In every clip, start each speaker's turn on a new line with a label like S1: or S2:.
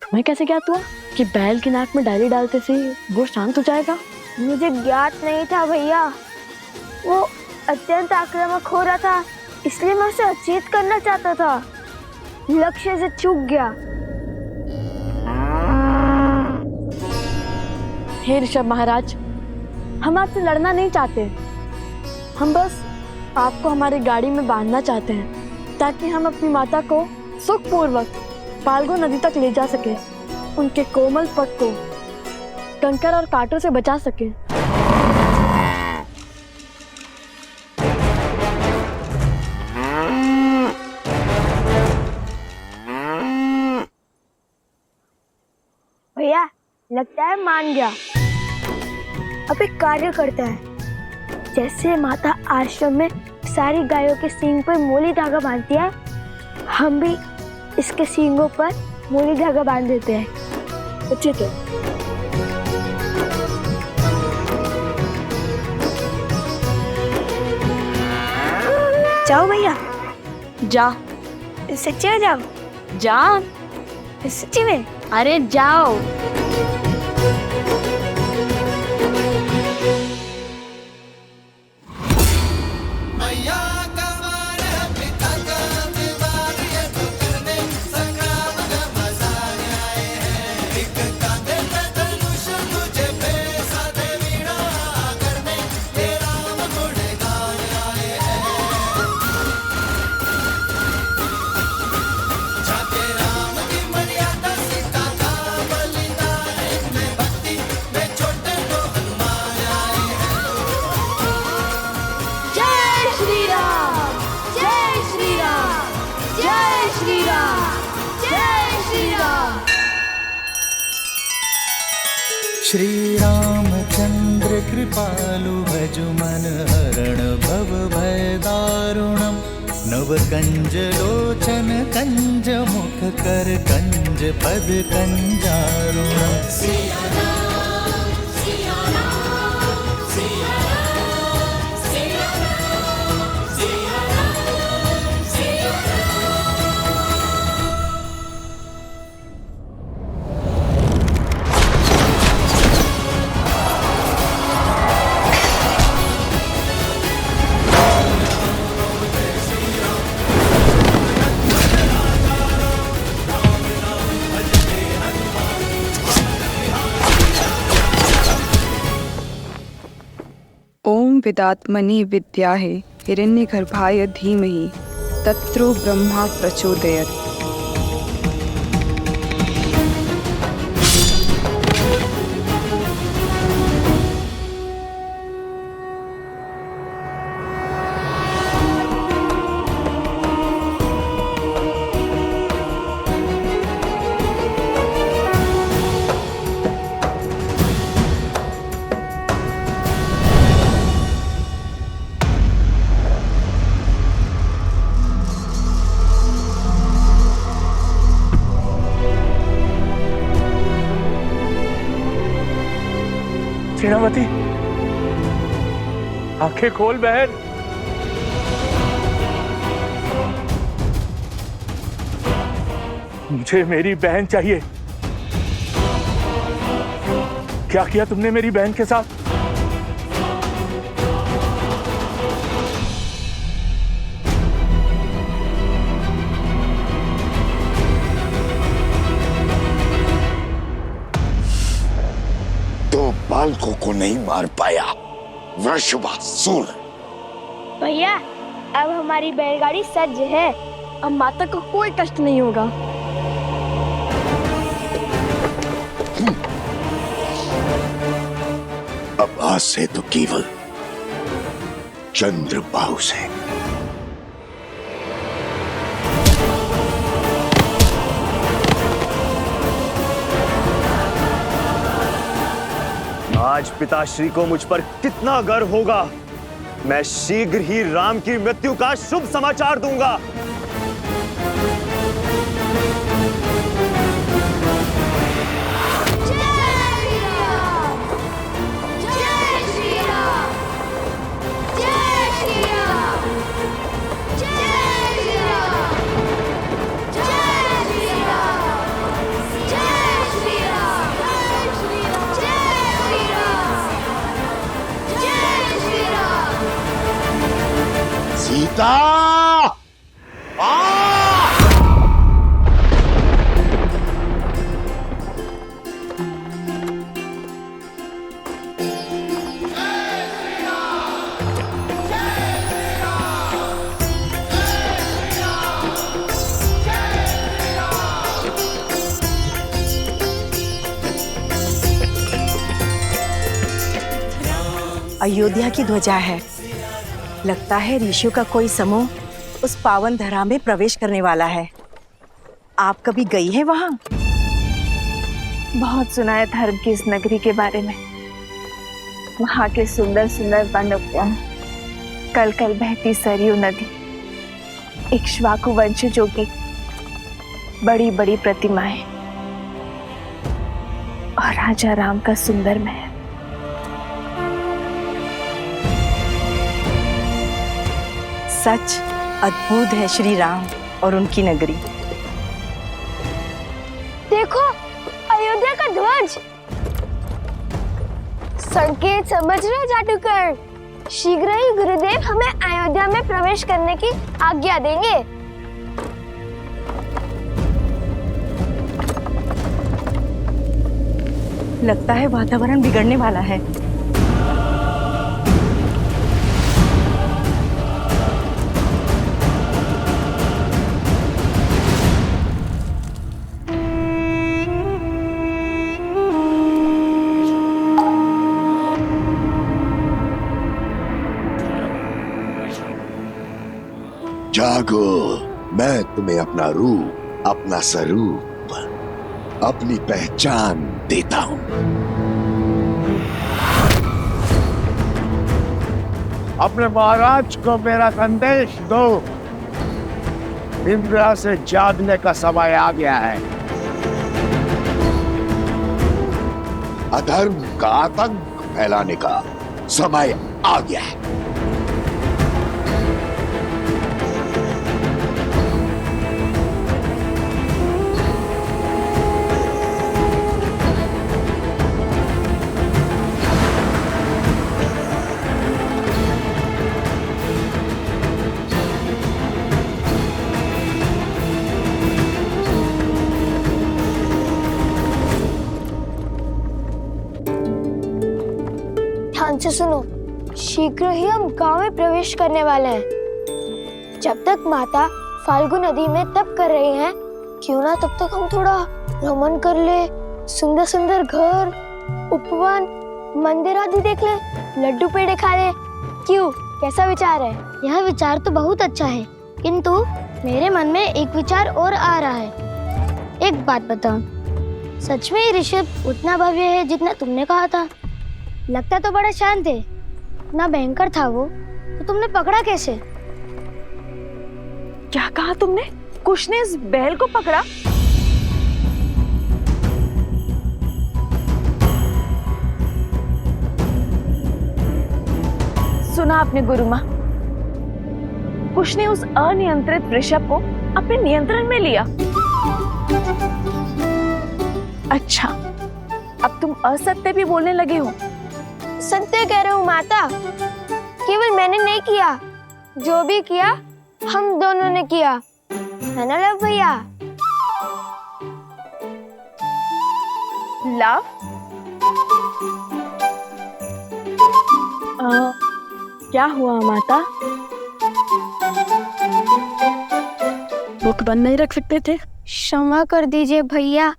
S1: तुम्हें कैसे ज्ञात हुआ कि बैल की नाक में डाली डालते से वो शांत हो जाएगा?
S2: मुझे ज्ञात नहीं था भैया, वो अत्यंत आक्रामक हो रहा था, इसलिए मैं उसे अचेत करना चाहता था, लक्ष्य से चूक गया।
S1: हे ऋषभ महाराज, हम आपसे लड़ना नहीं चाहते, हम बस आपको हमारी गाड़ी में बांधना चाहते हैं ताकि हम अपनी माता को सुखपूर्वक फाल्गु नदी तक ले जा सके, उनके कोमल पग को कंकर और कांटों से बचा सके।
S2: भैया लगता है मान गया। अब एक कार्य करता है, जैसे माता आश्रम में सारी गायों के सींग पर मोली धागा बांधती है, हम भी इसके सींगों पर मोली धागा बांध देते हैं।
S1: उचित है।
S2: जाओ भैया।
S1: जा।
S2: सच्ची में जाओ?
S1: जा।
S2: सच्ची में?
S1: अरे जाओ।
S3: श्री रामचंद्र कृपालु भजु मन हरण भव भय दारुणम नव कंज लोचन कंज मुख कर कंज पद कंजारुणम।
S4: ओम विदात्मनि विद्याहे हिरण्यगर्भाय धीमहि तत्रो ब्रह्मा प्रचोदयात्।
S5: सेनापति, आंखें खोल बहन। मुझे मेरी बहन चाहिए। क्या किया तुमने मेरी बहन के साथ?
S6: बालकों को नहीं मार पाया वृषभासुर।
S2: भैया अब हमारी बैलगाड़ी सज्ज है,
S1: अब माता को कोई कष्ट नहीं होगा।
S6: अब आज से तो केवल चंद्रबाहु से।
S7: आज पिताश्री को मुझ पर कितना गर्व होगा। मैं शीघ्र ही राम की मृत्यु का शुभ समाचार दूंगा।
S2: जय
S6: सीता आ!
S8: अयोध्या की ध्वजा है। लगता है ऋषियों का कोई समूह उस पावन धरा में प्रवेश करने वाला है। आप कभी गई है वहां?
S4: बहुत सुना है धर्म की इस नगरी के बारे में। वहां के सुंदर सुंदर वन उद्यान, कल कल बहती सरयू नदी, इक्ष्वाकु वंशजों की बड़ी बड़ी प्रतिमाएं और राजा राम का सुंदर महल।
S8: सच अद्भुत है श्री राम और उनकी नगरी।
S2: देखो, अयोध्या का ध्वज। संकेत समझ रहे जादूगर? शीघ्र ही गुरुदेव हमें अयोध्या में प्रवेश करने की आज्ञा देंगे।
S8: लगता है वातावरण बिगड़ने वाला है।
S6: जागो, मैं तुम्हें अपना रूप, अपना स्वरूप, अपनी पहचान देता हूं।
S9: अपने महाराज को मेरा संदेश दो। इंद्र से जागने का समय आ गया है।
S6: अधर्म का आतंक फैलाने का समय आ गया है।
S2: ध्यान से सुनो, शीघ्र ही हम गांव में प्रवेश करने वाले हैं। जब तक माता फाल्गु नदी में तप कर रही हैं, क्यों ना तब तक हम थोड़ा भ्रमण कर ले, सुंदर सुंदर घर, उपवन, मंदिर आदि देख ले, लड्डू पेड़े खा ले। क्यों, कैसा विचार है?
S10: यह विचार तो बहुत अच्छा है, किंतु मेरे मन में एक विचार और आ रहा है। एक बात बताओ, सच में ये ऋषभ उतना भव्य है जितना तुमने कहा था? लगता तो बड़ा शांत है, ना भयंकर था वो, तो तुमने पकड़ा कैसे?
S4: क्या कहा तुमने? कुश ने इस बैल को पकड़ा? सुना आपने गुरु माँ, कुश ने उस अनियंत्रित वृषभ को अपने नियंत्रण में लिया। अच्छा, अब तुम असत्य भी बोलने लगे हो।
S2: सत्य कह रहे हो माता, केवल मैंने नहीं किया, जो भी किया हम दोनों ने किया, है ना लव भैया?
S4: लव?
S1: क्या हुआ माता? बुक बंद नहीं रख सकते थे?
S10: क्षमा कर दीजिए भैया,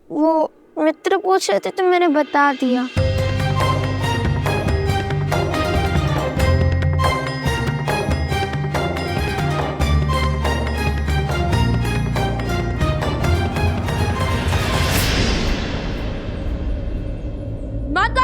S10: वो मित्र पूछ रहे थे तो मैंने बता दिया।
S1: माता!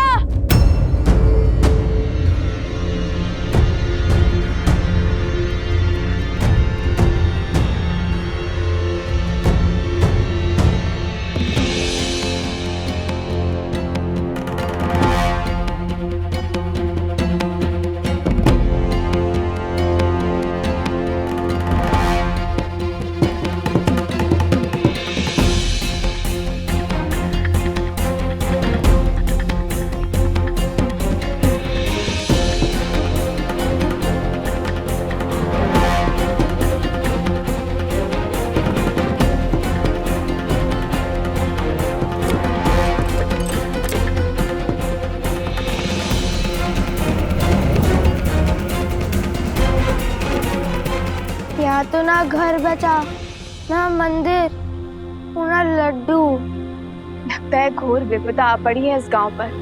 S2: यहाँ तो ना घर बचा, ना मंदिर, ना लड्डू।
S4: लगता है घोर विपदा आ पड़ी है इस गांव पर।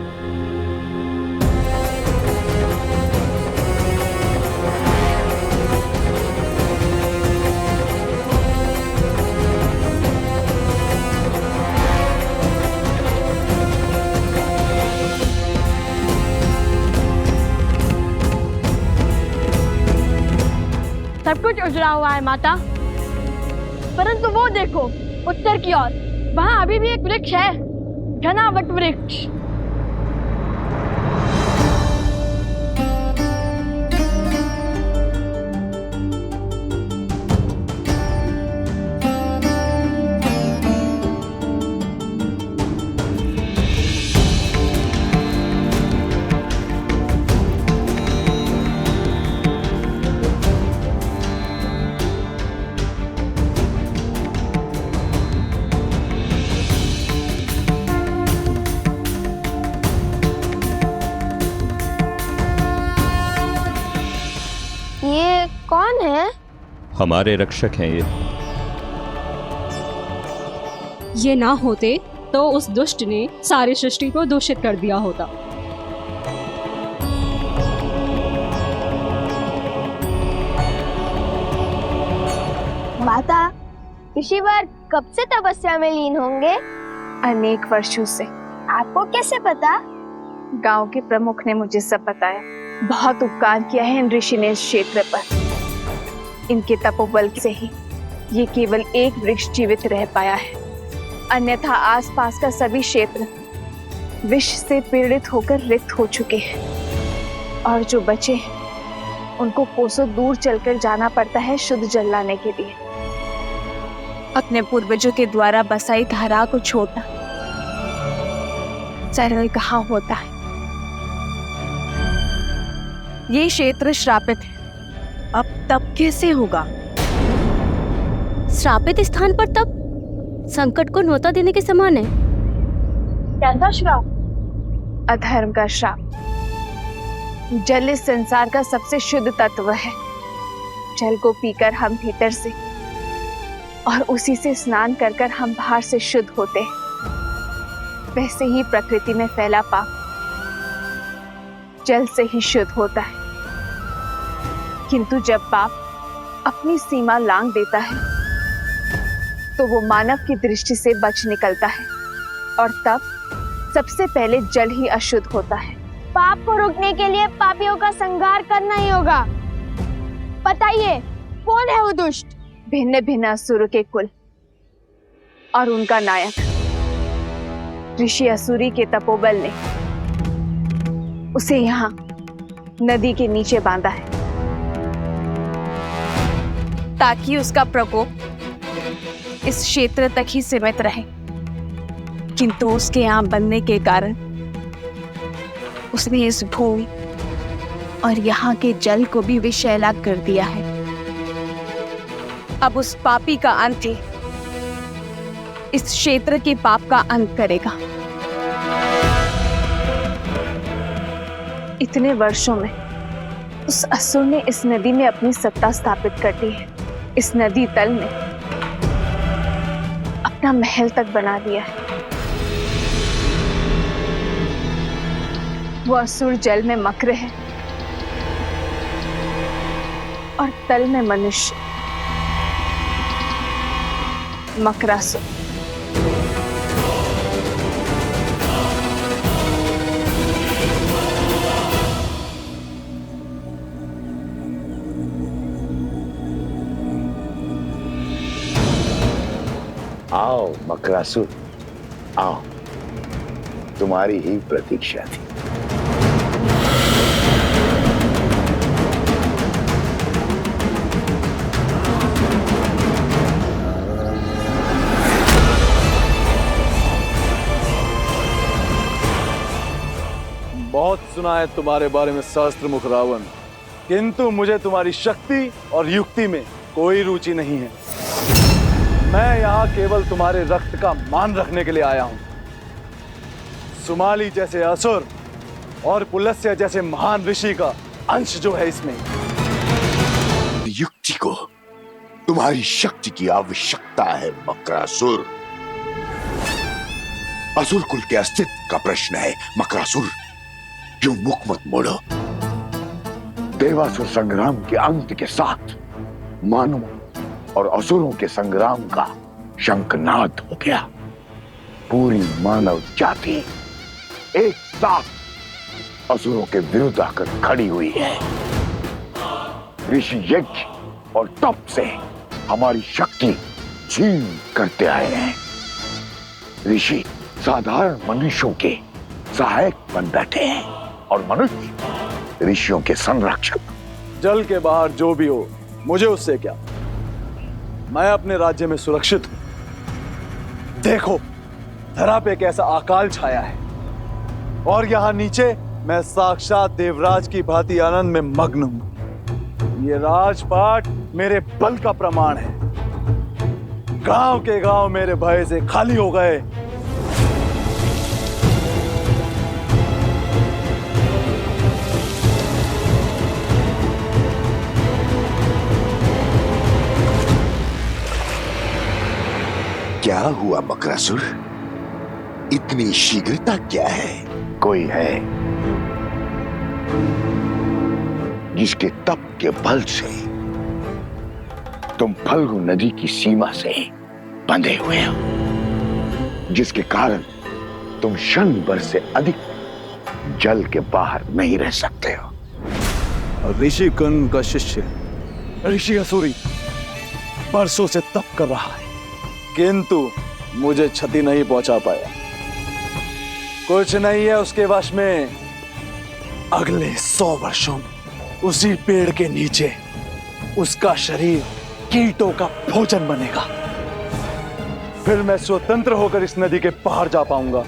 S1: सब कुछ उजड़ा हुआ है माता, परंतु वो देखो उत्तर की ओर, वहाँ अभी भी एक वृक्ष है, घना वट वृक्ष।
S2: ये कौन है?
S11: हमारे रक्षक हैं
S12: ये ना होते तो उस दुष्ट ने सारी सृष्टि को दूषित कर दिया होता।
S2: माता, ऋषिवर कब से तपस्या में लीन होंगे?
S4: अनेक वर्षों से।
S2: आपको कैसे पता?
S4: गांव के प्रमुख ने मुझे सब बताया। बहुत उपकार किया है इन ऋषि ने इस क्षेत्र पर। इनके तपोबल से ही ये केवल एक वृक्ष जीवित रह पाया है, अन्यथा आसपास का सभी क्षेत्र विष से पीड़ित होकर रिक्त हो चुके हैं और जो बचे हैं उनको कोसों दूर चलकर जाना पड़ता है शुद्ध जल लाने के लिए। अपने पूर्वजों के द्वारा बसाई धारा को छोड़ना सरल कहाँ होता है। ये क्षेत्र श्रापित है, अब तप कैसे होगा?
S10: श्रापित स्थान पर तब संकट को न्योता देने के समान है।
S4: क्या श्राप? अधर्म का श्राप। जल इस संसार का सबसे शुद्ध तत्व है। जल को पीकर हम भीतर से और उसी से स्नान कर कर हम बाहर से शुद्ध होते हैं। वैसे ही प्रकृति में फैला पाप जल से ही शुद्ध होता है, किंतु जब पाप अपनी सीमा लांघ देता है तो वो मानव की दृष्टि से बच निकलता है और तब सबसे पहले जल ही अशुद्ध होता है।
S2: पाप को रोकने के लिए पापियों का संहार करना ही होगा। बताइए, कौन है वो दुष्ट?
S4: भिन्न भिन्न असुर के कुल और उनका नायक ऋषि असुरी के तपोबल ने उसे यहाँ नदी के नीचे बांधा है ताकि उसका प्रकोप इस क्षेत्र तक ही सीमित रहे, किंतु उसके यहाँ बनने के कारण उसने इस भूमि और यहाँ के जल को भी विषैला कर दिया है। अब उस पापी का अंत ही इस क्षेत्र के पाप का अंत करेगा। इतने वर्षों में उस असुर ने इस नदी में अपनी सत्ता स्थापित कर दी है। इस नदी तल में अपना महल तक बना दिया है। वो असुर जल में मक्र है और तल में मनुष्य मकरासुर।
S6: आओ मकरासुर, आओ, तुम्हारी ही प्रतीक्षा थी।
S13: बहुत सुना है तुम्हारे बारे में सहस्त्र मुख रावण, किंतु मुझे तुम्हारी शक्ति और युक्ति में कोई रुचि नहीं है। मैं यहाँ केवल तुम्हारे रक्त का मान रखने के लिए आया हूँ। सुमाली जैसे असुर और पुलस्त्य जैसे महान ऋषि का अंश जो है इसमें।
S6: युक्ति को तुम्हारी शक्ति की आवश्यकता है मकरासुर। असुर कुल के अस्तित्व का प्रश्न है मकरासुर। क्यों मुख मत मोड़ो। देवासुर संग्राम के अंत के साथ मानवों और असुरों के संग्राम का शंखनाद हो गया। पूरी मानव जाति एक साथ असुरों के विरुद्ध आकर खड़ी हुई है। ऋषि यज्ञ और तप से हमारी शक्ति छीन करते आए हैं। ऋषि साधारण मनुष्यों के सहायक बन बैठे हैं और मनुष्य ऋषियों के संरक्षक।
S13: जल के बाहर जो भी हो, मुझे उससे क्या। मैं अपने राज्य में सुरक्षित हूं। देखो, धरा पे एक ऐसा अकाल छाया है और यहाँ नीचे मैं साक्षात देवराज की भांति आनंद में मग्न हूं। ये राजपाट मेरे बल का प्रमाण है। गांव के गांव मेरे भय से खाली हो गए।
S6: क्या हुआ मकरासुर? इतनी शीघ्रता क्या है? कोई है जिसके तप के बल से तुम फल्गु नदी की सीमा से बंधे हुए हो, जिसके कारण तुम क्षण भर से अधिक जल के बाहर नहीं रह सकते हो।
S13: ऋषि कर्ण का शिष्य ऋषि असुरी बरसों से तप कर रहा है, किंतु मुझे क्षति नहीं पहुंचा पाया। कुछ नहीं है उसके वश में। अगले 100 वर्षों में उसी पेड़ के नीचे उसका शरीर कीटों का भोजन बनेगा। फिर मैं स्वतंत्र होकर इस नदी के पार जा पाऊंगा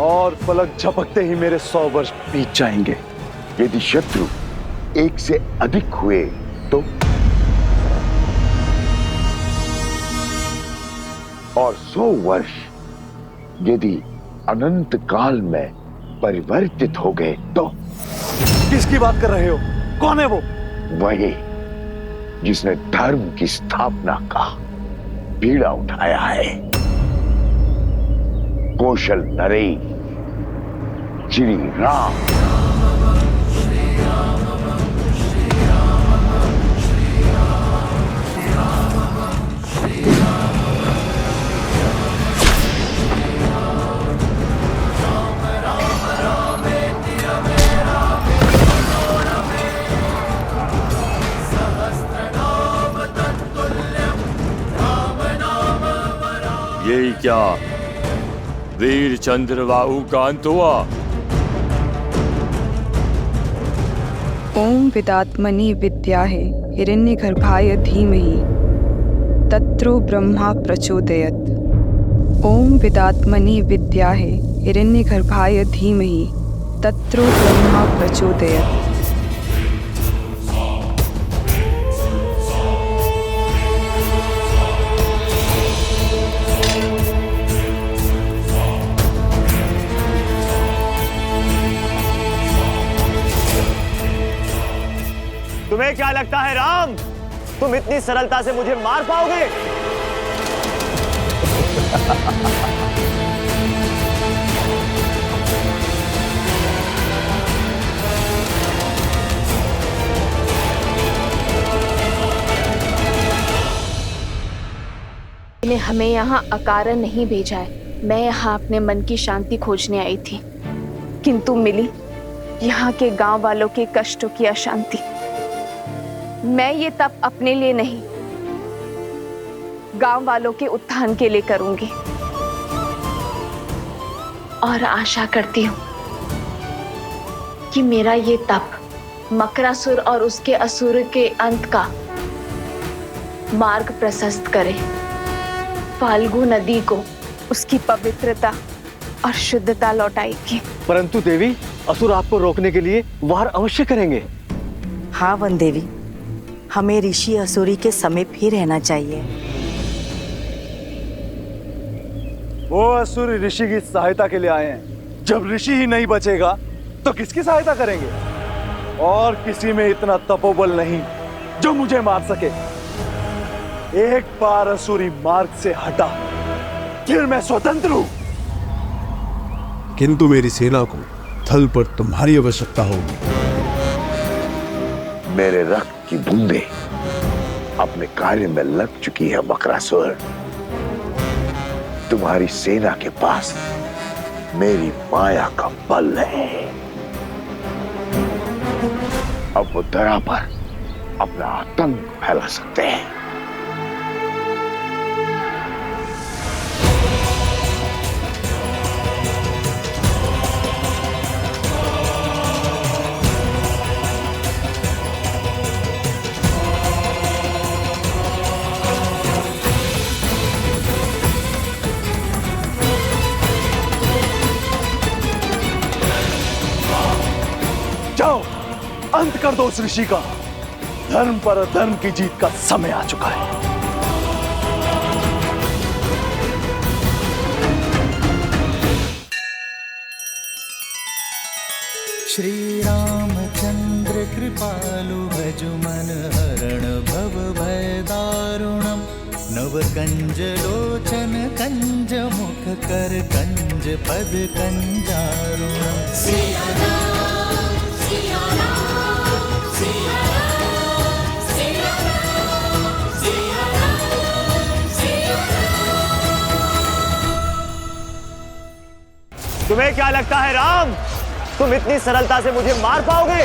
S13: और पलक झपकते ही मेरे 100 वर्ष बीत जाएंगे।
S6: यदि शत्रु एक से अधिक हुए तो, और 100 वर्ष यदि अनंत काल में परिवर्तित हो गए तो।
S13: किसकी बात कर रहे हो? कौन है वो?
S6: वही जिसने धर्म की स्थापना का बीड़ा उठाया है। कौशल नरेश श्री राम।
S14: यही क्या वीर चंद्रबाहु का अंत हुआ?
S15: ओम विदात्मनि विद्याहे हिरण्यगर्भाय धीमहि तत्रो ब्रह्मा प्रचोदयत्। ओम विदात्मनि विद्याहे हिरण्यगर्भाय धीमहि तत्रो ब्रह्मा प्रचोदयत्।
S7: तुम्हें क्या लगता है राम, तुम इतनी सरलता से मुझे मार पाओगे?
S4: ने हमें यहाँ अकारण नहीं भेजा है। मैं यहाँ अपने मन की शांति खोजने आई थी, किंतु मिली यहाँ के गांव वालों के कष्टों की अशांति। मैं ये तप अपने लिए नहीं, गांव वालों के उत्थान के लिए करूंगी और आशा करती हूँ कि मेरा ये तप मकरासुर और उसके असुर के अंत का मार्ग प्रशस्त करे, फाल्गु नदी को उसकी पवित्रता और शुद्धता लौटाएगी।
S7: परंतु देवी, असुर आपको रोकने के लिए वार अवश्य करेंगे।
S8: हाँ वन देवी, हमें ऋषि असुरी के समीप ही रहना चाहिए।
S13: वो असुर ऋषि की सहायता के लिए आए हैं। जब ऋषि ही नहीं बचेगा तो किसकी सहायता करेंगे? और किसी में इतना तपोबल नहीं जो मुझे मार सके। एक बार असुरी मार्ग से हटा, फिर मैं स्वतंत्र हूं।
S16: किंतु मेरी सेना को थल पर तुम्हारी आवश्यकता होगी।
S6: मेरे रक्त की बूंदें अपने कार्य में लग चुकी है मकरासुर। तुम्हारी सेना के पास मेरी माया का बल है। अब वो धरा पर अपना आतंक फैला सकते हैं।
S13: जाओ, अंत कर दो उस ऋषि का। धर्म पर अधर्म की जीत का समय आ चुका है।
S3: श्री रामचंद्र कृपालु भजु मन हरण भव भय दारुणम। नव कंज लोचन कंज मुख कर कंज पद कंजारुणम। सिया राम, सिया राम, सिया राम, सिया राम, सिया राम, सिया राम।
S7: तुम्हें क्या लगता है राम, तुम इतनी सरलता से मुझे मार पाओगे?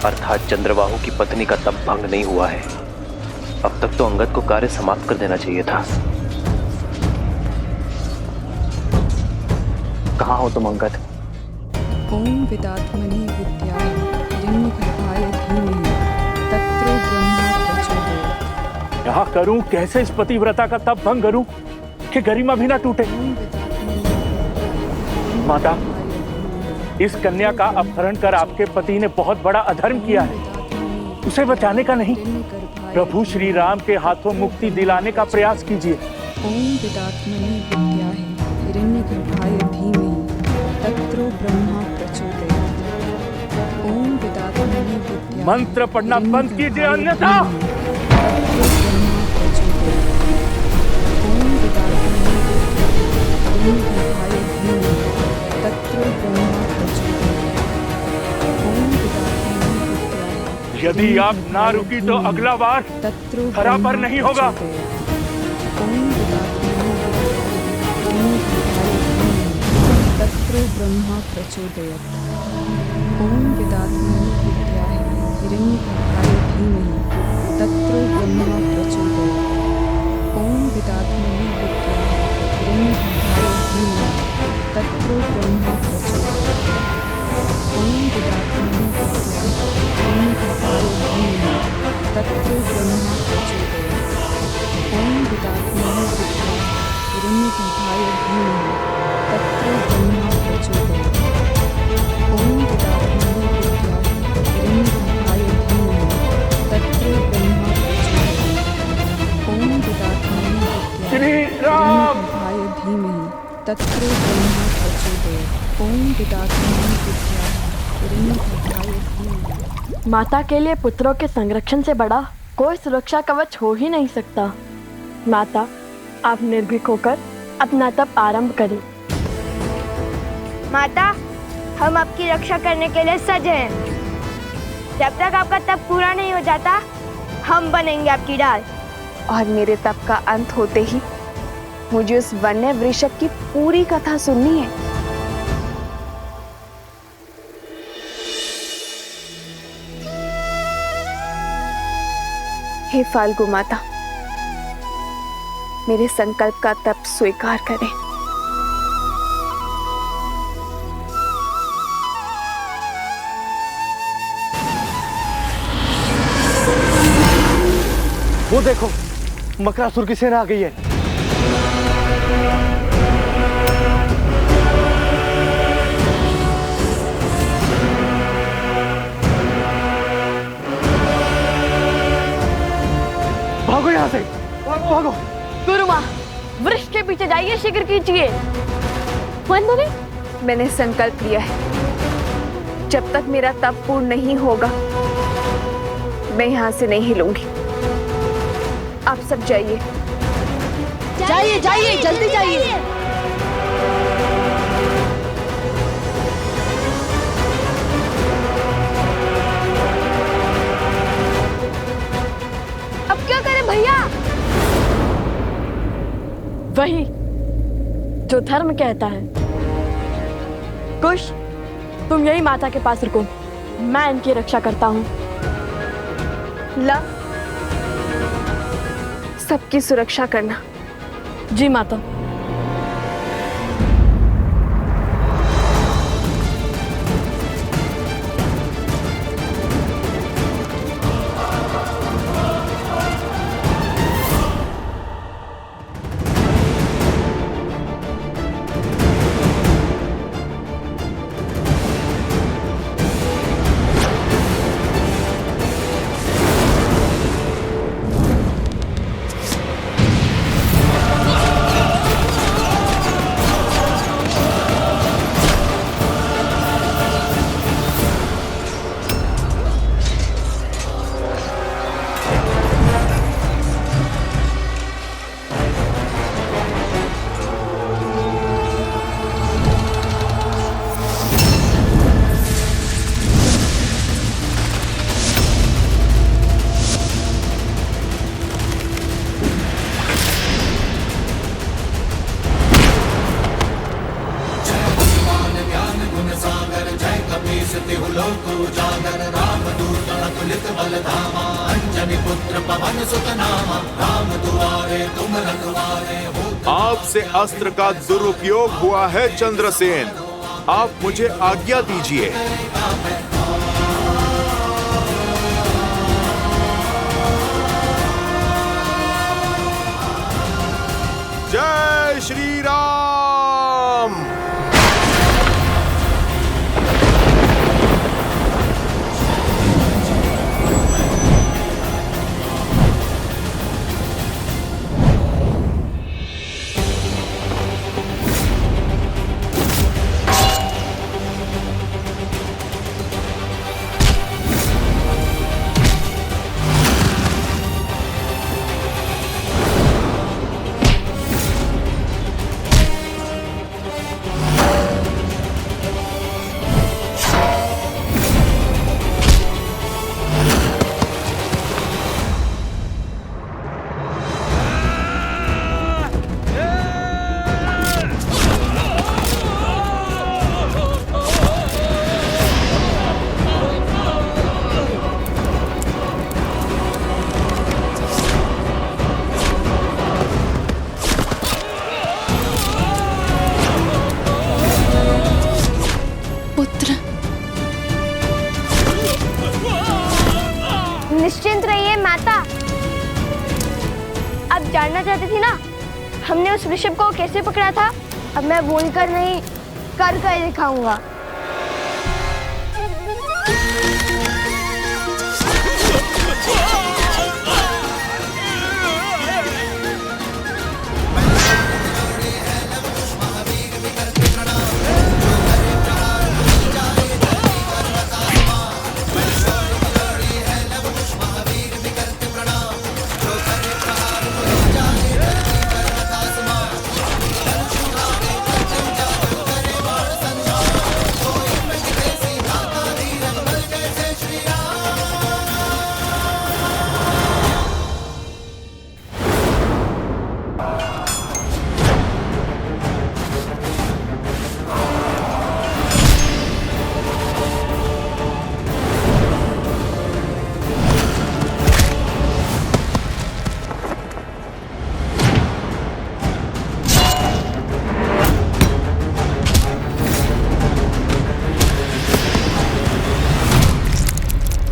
S17: अर्थात चंद्रबाहु की पत्नी का तप भंग नहीं हुआ है। अब तक तो अंगद को कार्य समाप्त कर देना चाहिए था। कहाँ हो तुम अंगद?
S15: ओम विदात्मनि विद्याय हिरण्यगर्भाय धीमहि तत्रो ब्रह्मा प्रचोदयात्।
S5: क्या करूं, कैसे इस पतिव्रता का तप भंग करूं कि गरिमा भी ना टूटे। माता, इस कन्या का अपहरण कर आपके पति ने बहुत बड़ा अधर्म किया है। उसे बचाने का नहीं, प्रभु श्री राम के हाथों मुक्ति दिलाने का प्रयास कीजिए।
S15: ओम विदात्मनि विद्याय हिरण्यगर्भाय धीमहि तत्रो ब्रह्मा प्रचोदयात्। ओम विदात्मनि विद्याय
S5: मंत्र पढ़ना बंद कीजिए, अन्यथा यदि आप ना रुकी तो अगला बार धरा पर नहीं होगा।
S15: तत्रो ब्रह्मा प्रचोदयात्। ओम विदात्मनि विद्याय हिरण्यगर्भाय धीमहि तत्रो ब्रह्मा प्रचोदयात्। ओम विदात्मनि विद्याय हिरण्यगर्भाय धीमहि तत्रो ब्रह्मा प्रचोदयात्। ओम विदात्मनि विद्याय हिरण्यगर्भाय धीमहि तत्रो ब्रह्मा प्रचोदयात्। ओम विदात्मनि विद्याय हिरण्यगर्भाय धीमहि तत्रो ब्रह्मा प्रचोदयात्। ओम विदात्मनि विद्याय हिरण्यगर्भाय धीमहि तत्रो ब्रह्मा प्रचोदयात्। ओम विदात्मनि विद्याय हिरण्यगर्भाय धीमहि तत्रो ब्रह्मा प्रचोदयात्। ओम विदात्मनि विद्याय हिरण्यगर्भाय धीमहि।
S1: माता के लिए पुत्रों के संरक्षण से बड़ा कोई सुरक्षा कवच हो ही नहीं सकता। माता, आप निर्भीक होकर अपना तप आरंभ करें।
S2: माता, हम आपकी रक्षा करने के लिए सज हैं। जब तक आपका तप पूरा नहीं हो जाता, हम बनेंगे आपकी ढाल।
S4: और मेरे तप का अंत होते ही मुझे उस वन्य वृषभ की पूरी कथा सुननी है। हे फाल्गु माता, मेरे संकल्प का तप स्वीकार करें।
S7: वो देखो, मकरासुर की सेना आ गई है। भागो यहाँ से, भागो भागो।
S1: गुरु माँ, वृक्ष के पीछे जाइए, शीघ्र कीजिए।
S12: मंदरी,
S4: मैंने संकल्प लिया है, जब तक मेरा तप पूर्ण नहीं होगा मैं यहाँ से नहीं हिलूंगी। आप सब जाइए।
S1: जाइए जाइए, जल्दी जाइए।
S2: अब क्या करें भैया?
S1: वही जो धर्म कहता है। कुश, तुम यही माता के पास रुको, मैं इनकी रक्षा करता हूँ।
S4: ला, सबकी सुरक्षा करना।
S1: जी माता।
S18: आपसे अस्त्र का दुरुपयोग हुआ है चंद्रसेन, आप मुझे आज्ञा दीजिए। जय श्री राम।
S2: निश्चिंत रहिए माता। आप जानना चाहती थी ना हमने उस ऋषभ को कैसे पकड़ा था? अब मैं बोलकर नहीं कर दिखाऊंगा।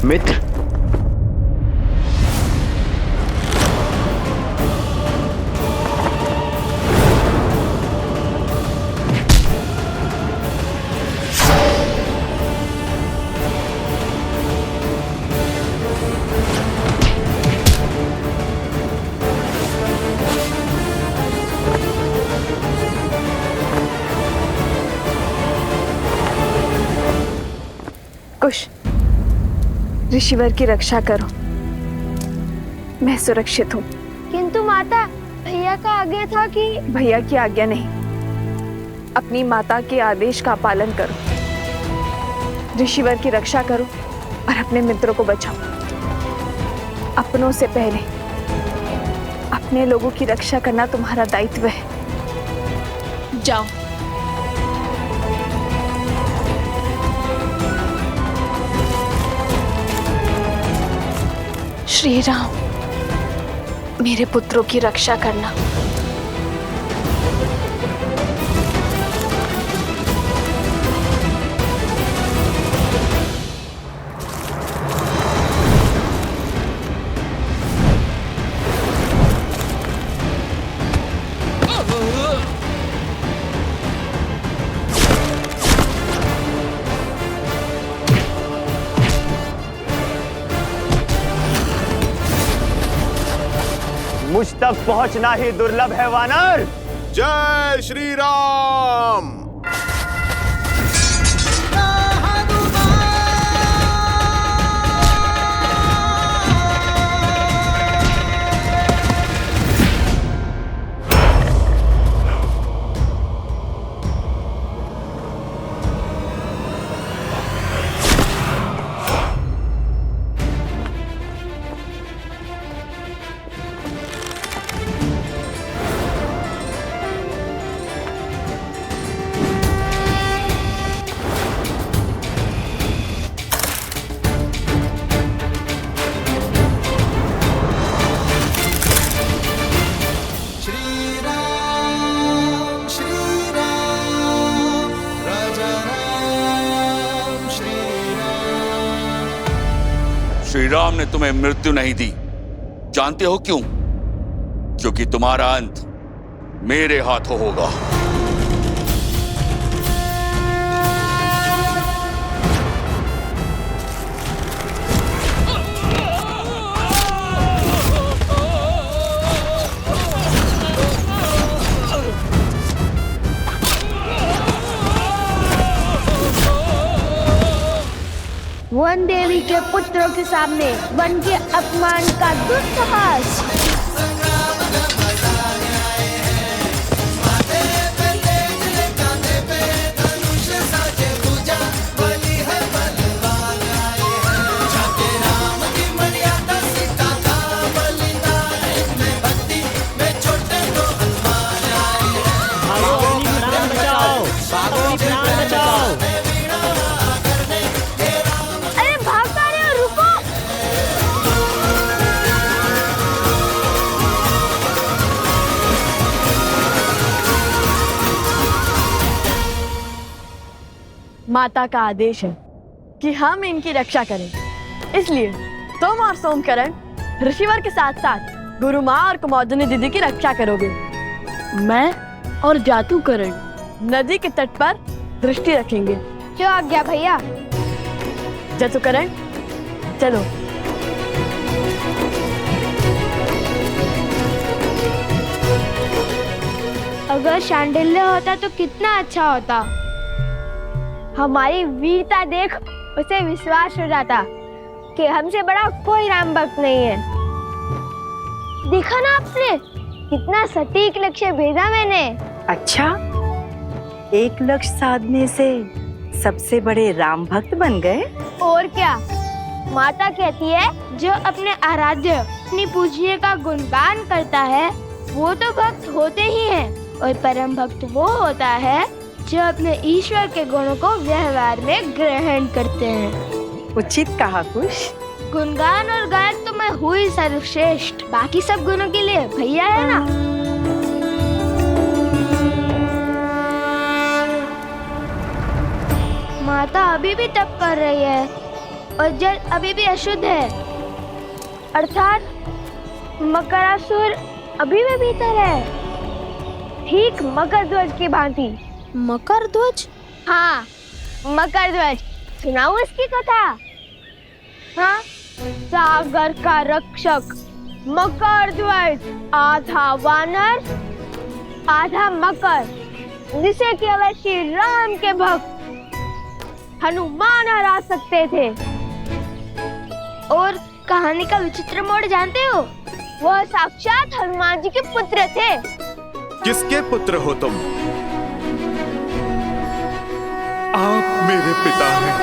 S17: मित्र,
S4: कुश, ऋषिवर की रक्षा करो, मैं सुरक्षित हूँ।
S2: किंतु माता, भैया का आज्ञा था कि...
S4: भैया की आज्ञा नहीं, अपनी माता के आदेश का पालन करो, ऋषिवर की रक्षा करो और अपने मित्रों को बचाओ। अपनों से पहले अपने लोगों की रक्षा करना तुम्हारा दायित्व है। जाओ। श्री राम, मेरे पुत्रों की रक्षा करना।
S7: मुझ तक पहुंचना ही दुर्लभ है वानर।
S18: जय श्री राम।
S14: श्री राम ने तुम्हें मृत्यु नहीं दी। जानते हो क्यों? क्योंकि तुम्हारा अंत मेरे हाथों होगा।
S2: वन देवी के पुत्रों के सामने वन के अपमान का दुस्साहस।
S1: माता का आदेश है कि हम इनकी रक्षा करें, इसलिए तुम और सोमकरण ऋषिवर के साथ साथ गुरु माँ और कुमोदनी दीदी की रक्षा करोगे। मैं और जातुकरण नदी के तट पर दृष्टि रखेंगे।
S2: जो आज्ञा भैया।
S1: जातुकरण चलो।
S2: अगर शांडिल्य होता तो कितना अच्छा होता। हमारी वीरता देख उसे विश्वास हो जाता कि हमसे बड़ा कोई राम भक्त नहीं है। देखा ना आपने कितना सटीक लक्ष्य भेजा मैंने।
S8: अच्छा, एक लक्ष्य साधने से सबसे बड़े राम भक्त बन गए।
S2: और क्या, माता कहती है जो अपने आराध्य अपनी पूज्य का गुणगान करता है वो तो भक्त होते ही हैं, और परम भक्त वो होता है जो अपने ईश्वर के गुणों को व्यवहार में ग्रहण करते हैं।
S8: उचित कहा कुश।
S2: गुणगान और गायक तो मैं हुई सर्वश्रेष्ठ, बाकी सब गुणों के लिए भैया है ना। माता अभी भी तप कर रही है और जल अभी भी अशुद्ध है, अर्थात मकरासुर अभी भी भीतर है, ठीक मकर ध्वज की भांति।
S10: मकर ध्वज?
S2: हाँ, मकर ध्वज। सुनाऊं इसकी कथा? हाँ, सागर का रक्षक मकर ध्वज, आधा वानर आधा मकर, जिसे केवल श्री राम के भक्त हनुमान हरा सकते थे। और कहानी का विचित्र मोड़ जानते हो? वह साक्षात हनुमान जी के पुत्र थे।
S18: किसके पुत्र हो तुम? आप मेरे पिता हैं।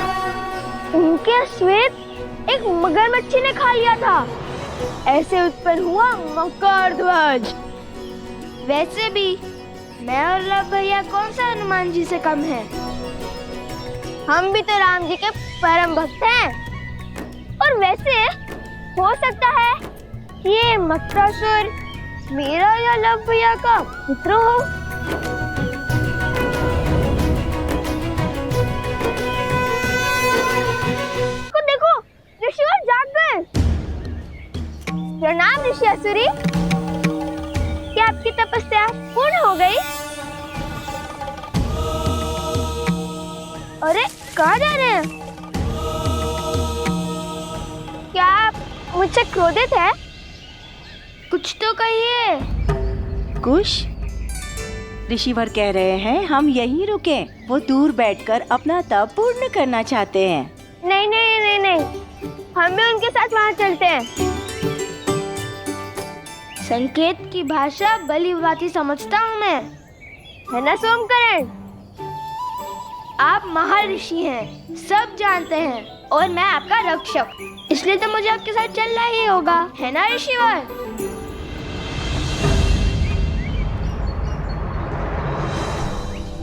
S2: उनके श्वेत एक मगरमच्छी ने खा लिया था। ऐसे उत्पन्न हुआ मकर ध्वज। वैसे भी मैं और लव भैया कौन सा हनुमान जी से कम है? हम भी तो राम जी के परम भक्त हैं। और वैसे हो सकता है ये मकरासुर मेरा या लव भैया का पुत्र हो। देखो ऋषिवर जाग गए। प्रणाम ऋषि असुरी, क्या आपकी तपस्या पूर्ण हो गई? अरे कहाँ जा रहे हैं? क्या आप मुझसे क्रोधित है? कुछ तो कहिए।
S8: कुश, ऋषिवर कह रहे हैं हम यहीं रुके। वो दूर बैठकर अपना तप पूर्ण करना चाहते हैं।
S2: नहीं नहीं नहीं नहीं, हम भी उनके साथ वहाँ चलते हैं। संकेत की भाषा भली भांति समझता हूँ मैं, है ना सोमकरण? आप महर्षि हैं, सब जानते हैं, और मैं आपका रक्षक, इसलिए तो मुझे आपके साथ चलना ही होगा, है ना ऋषिवर?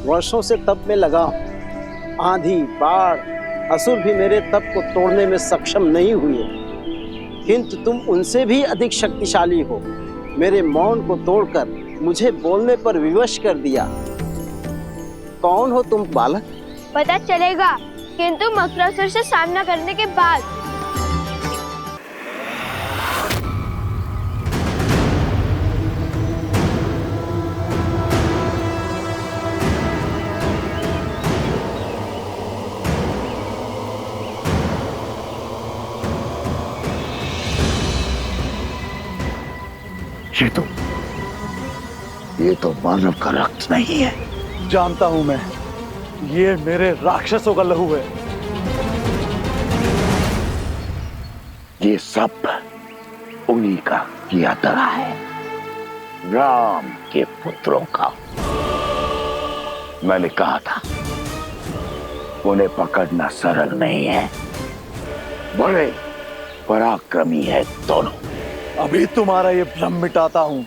S19: वर्षों से तप में लगा हूं। आंधी, बाढ़, असुर भी मेरे तप को तोड़ने में सक्षम नहीं हुए, किंतु तुम उनसे भी अधिक शक्तिशाली हो। मेरे मौन को तोड़कर मुझे बोलने पर विवश कर दिया। कौन हो तुम बालक?
S2: पता चलेगा, किंतु मकरासुर से सामना करने के बाद।
S6: ये तो मानव का रक्त नहीं है।
S13: जानता हूं मैं, ये मेरे राक्षसों का लहू है।
S6: ये सब उन्हीं का किया धरा है, राम के पुत्रों का। मैंने कहा था उन्हें पकड़ना सरल नहीं है, बड़े पराक्रमी है दोनों।
S13: अभी तुम्हारा ये भ्रम मिटाता हूं।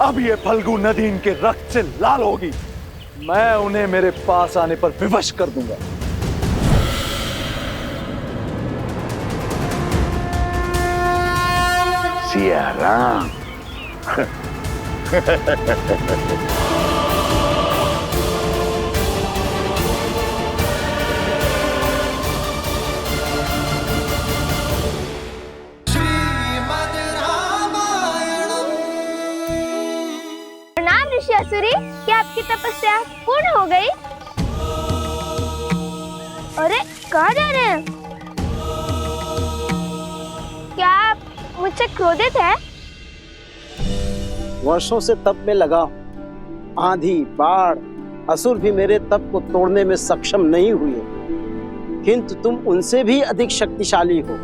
S13: अब ये फल्गु नदी इनके रक्त से लाल होगी। मैं उन्हें मेरे पास आने पर विवश कर दूंगा।
S6: सिया राम।
S2: असुरी, क्या आपकी तपस्या पूर्ण हो गई? अरे कहाँ जा रहे हैं? क्या आप मुझसे क्रोधित है?
S19: वर्षों से तप में लगा हूं। आंधी, बाढ़, असुर भी मेरे तप को तोड़ने में सक्षम नहीं हुए, किंतु तुम उनसे भी अधिक शक्तिशाली हो।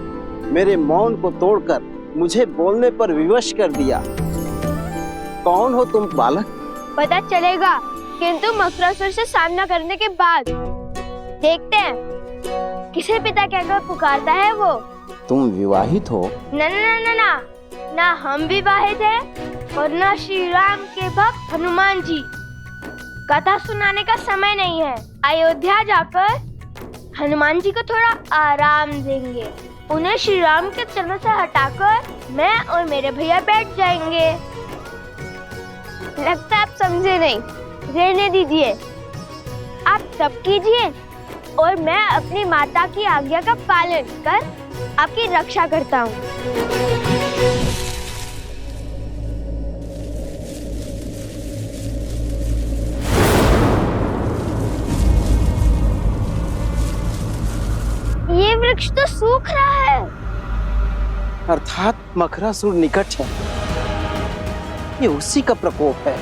S19: मेरे मौन को तोड़कर मुझे बोलने पर विवश कर दिया। कौन हो तुम बालक?
S2: पता चलेगा, किंतु मकरासुर से सामना करने के बाद। देखते हैं किसे पिता कहकर पुकारता है वो।
S19: तुम विवाहित हो?
S2: ना ना ना ना, ना हम विवाहित हैं और ना श्री राम के भक्त हनुमान जी। कथा सुनाने का समय नहीं है। अयोध्या जाकर हनुमान जी को थोड़ा आराम देंगे। उन्हें श्री राम के चरणों से हटाकर मैं और मेरे भैया बैठ जाएंगे। लगता है आप समझे नहीं, रहने दीजिए। आप तप कीजिए और मैं अपनी माता की आज्ञा का पालन कर आपकी रक्षा करता हूँ। ये वृक्ष तो सूख रहा है।
S19: अर्थात मकरासुर निकट है। ये उसी का प्रकोप है।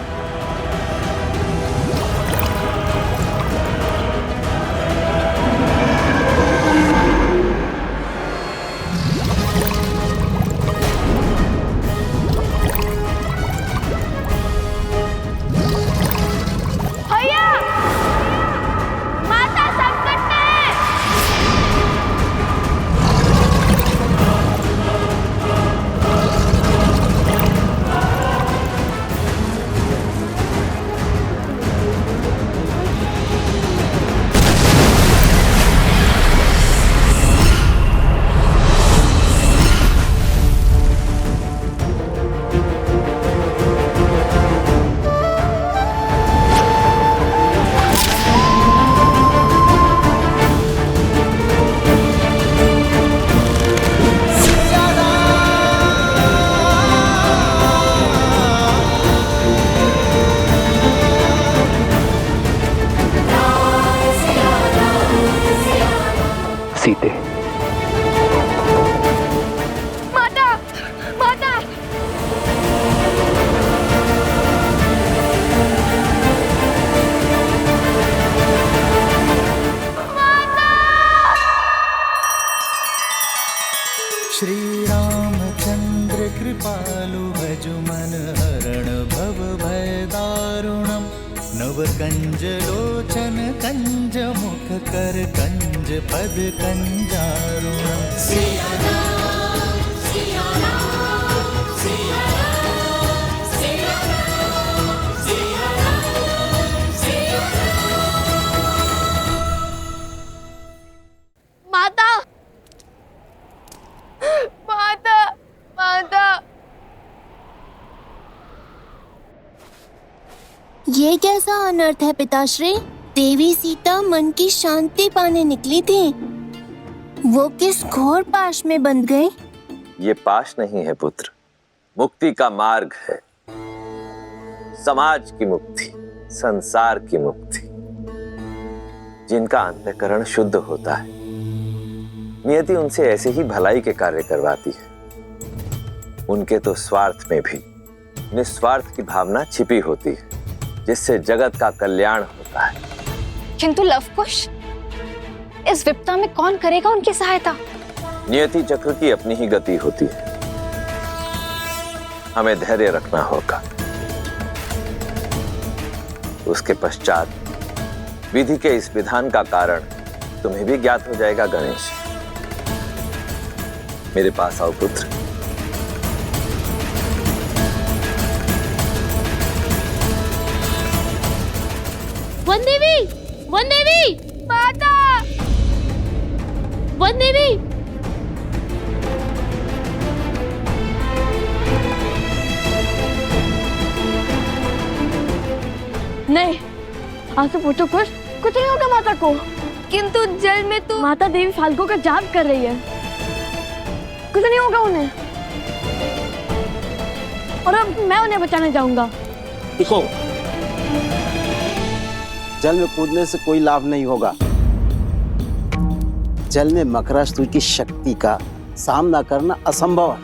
S17: सीते,
S2: माता, माता।
S3: श्री रामचंद्र कृपालु भजु मन हरण भव भय दारुणम नव कंज लोचन कंज मुख कर कंज पद कंजारुणम। सिया राम, सिया राम, सिया राम, सिया राम, सिया राम, सिया राम।
S2: माता, माता, माता।
S20: ये कैसा अनर्थ है पिताश्री? देवी सीता मन की शांति पाने निकली थी, वो किस घोर पाश में बंध गई?
S17: ये पाश नहीं है पुत्र, मुक्ति का मार्ग है। समाज की मुक्ति, संसार की मुक्ति। जिनका अंतःकरण शुद्ध होता है, नियति उनसे ऐसे ही भलाई के कार्य करवाती है। उनके तो स्वार्थ में भी निस्वार्थ की भावना छिपी होती है, जिससे जगत का कल्याण होता है।
S21: किंतु लवकुश, इस विपदा में कौन करेगा उनकी सहायता?
S17: नियति चक्र की अपनी ही गति होती है, हमें धैर्य रखना होगा। उसके पश्चात विधि के इस विधान का कारण तुम्हें भी ज्ञात हो जाएगा। गणेश, मेरे पास आओ पुत्र।
S20: वन देवी, वन देवी,
S2: माता,
S20: वन देवी।
S1: नहीं, आंसू पूछो कुछ नहीं होगा माता को।
S2: किंतु जल में तो
S1: माता देवी फाल्गु का जाप कर रही है, कुछ नहीं होगा उन्हें। और अब मैं उन्हें बचाने जाऊंगा।
S19: देखो, जल में कूदने से कोई लाभ नहीं होगा। जल में मकरासुर की शक्ति का सामना करना असंभव है।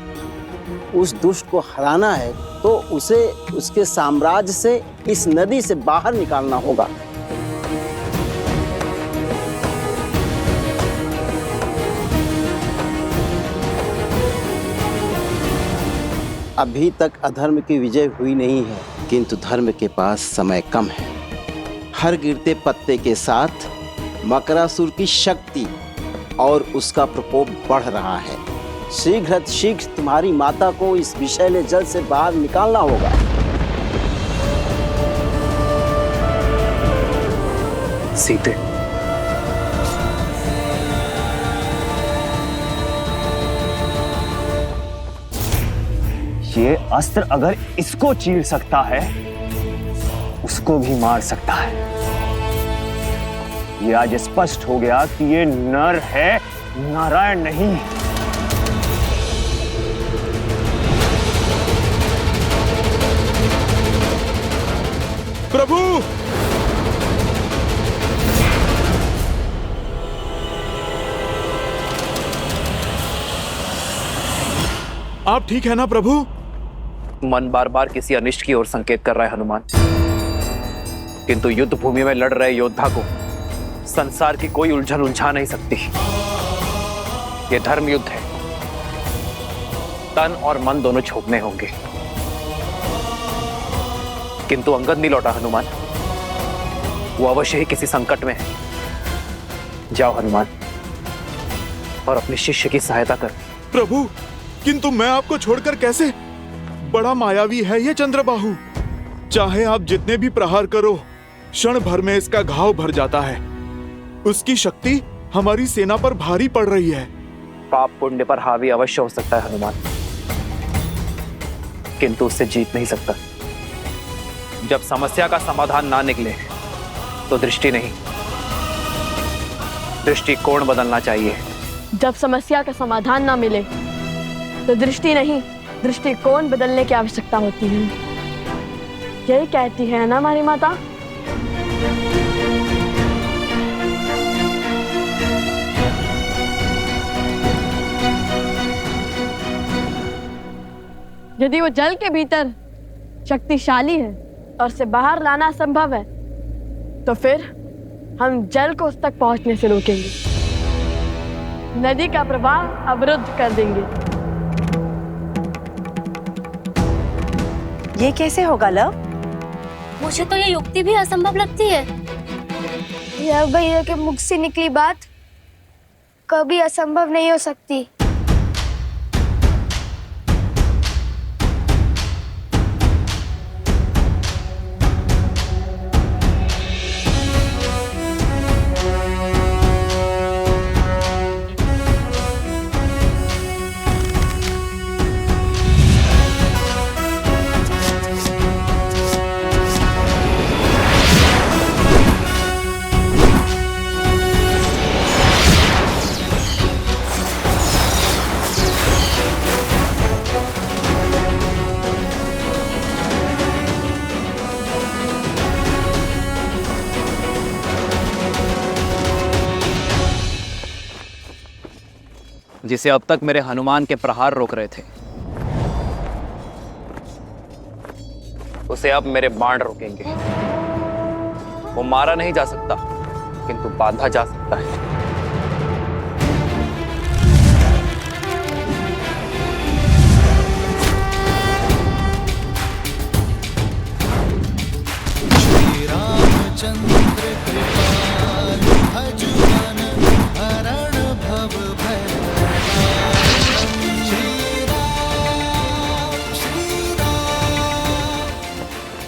S19: उस दुष्ट को हराना है तो उसे उसके साम्राज्य से, इस नदी से बाहर निकालना होगा। अभी तक अधर्म की विजय हुई नहीं है, किंतु धर्म के पास समय कम है। हर गिरते पत्ते के साथ मकरासुर की शक्ति और उसका प्रकोप बढ़ रहा है। शीघ्र तुम्हारी माता को इस विषैले जल से बाहर निकालना होगा।
S17: सीते,
S7: ये अस्त्र अगर इसको चीर सकता है, उसको भी मार सकता है। ये आज स्पष्ट हो गया कि ये नर है, नारायण नहीं।
S18: प्रभु, आप ठीक है ना प्रभु?
S17: मन बार बार किसी अनिष्ट की ओर संकेत कर रहा है हनुमान, किंतु युद्ध भूमि में लड़ रहे योद्धा को संसार की कोई उलझन उलझा नहीं सकती। यह धर्म युद्ध है, तन और मन दोनों छोड़ने होंगे। किंतु अंगद नहीं लौटा हनुमान, वो अवश्य ही किसी संकट में है। जाओ हनुमान और अपने शिष्य की सहायता कर।
S18: प्रभु, किंतु मैं आपको छोड़कर कैसे? बड़ा मायावी है ये चंद्रबाहु। चाहे आप जितने भी प्रहार करो, क्षण भर में इसका घाव भर जाता है। उसकी शक्ति हमारी सेना पर भारी पड़ रही है।
S17: पाप पुण्य पर हावी अवश्य हो सकता है हनुमान, किंतु उससे जीत नहीं सकता। जब समस्या का समाधान ना निकले तो दृष्टि नहीं, दृष्टिकोण बदलना चाहिए।
S1: जब समस्या का समाधान ना मिले तो दृष्टि नहीं, दृष्टिकोण बदलने की आवश्यकता होती है। यही कहती है ना हमारी माता। यदि वो जल के भीतर शक्तिशाली है और उसे बाहर लाना असंभव है, तो फिर हम जल को उस तक पहुंचने से रोकेंगे, नदी का प्रवाह अवरुद्ध कर देंगे।
S8: ये कैसे होगा लव?
S10: मुझे तो ये युक्ति भी असंभव लगती है।
S2: यह भैया के मुख से निकली बात कभी असंभव नहीं हो सकती।
S9: जिसे अब तक मेरे हनुमान के प्रहार रोक रहे थे, उसे अब मेरे बाण रोकेंगे। वो मारा नहीं जा सकता, किंतु बांधा जा सकता है।
S3: श्री रामचंद्र कृपालु भजुमन हरण भव भय।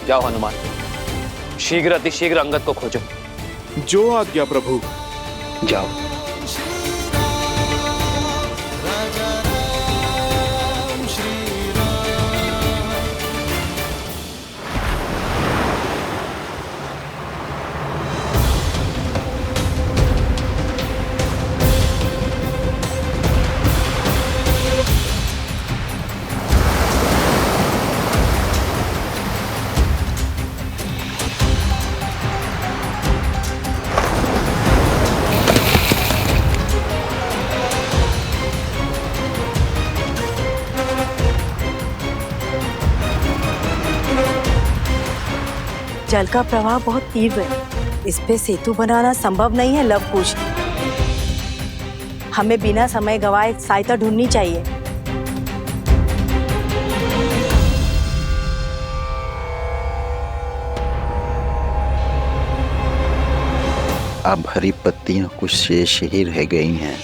S9: जाओ हनुमान, शीघ्र अतिशीघ्र अंगद को खोजो।
S18: जो आज्ञा प्रभु।
S9: जाओ।
S8: जल का प्रवाह बहुत तीव्र है, इस पे सेतु बनाना संभव नहीं है लवकुश। हमें बिना समय गवाए सहायता ढूंढनी चाहिए।
S22: अब हरी पत्तियां कुछ शेष ही रह गई हैं।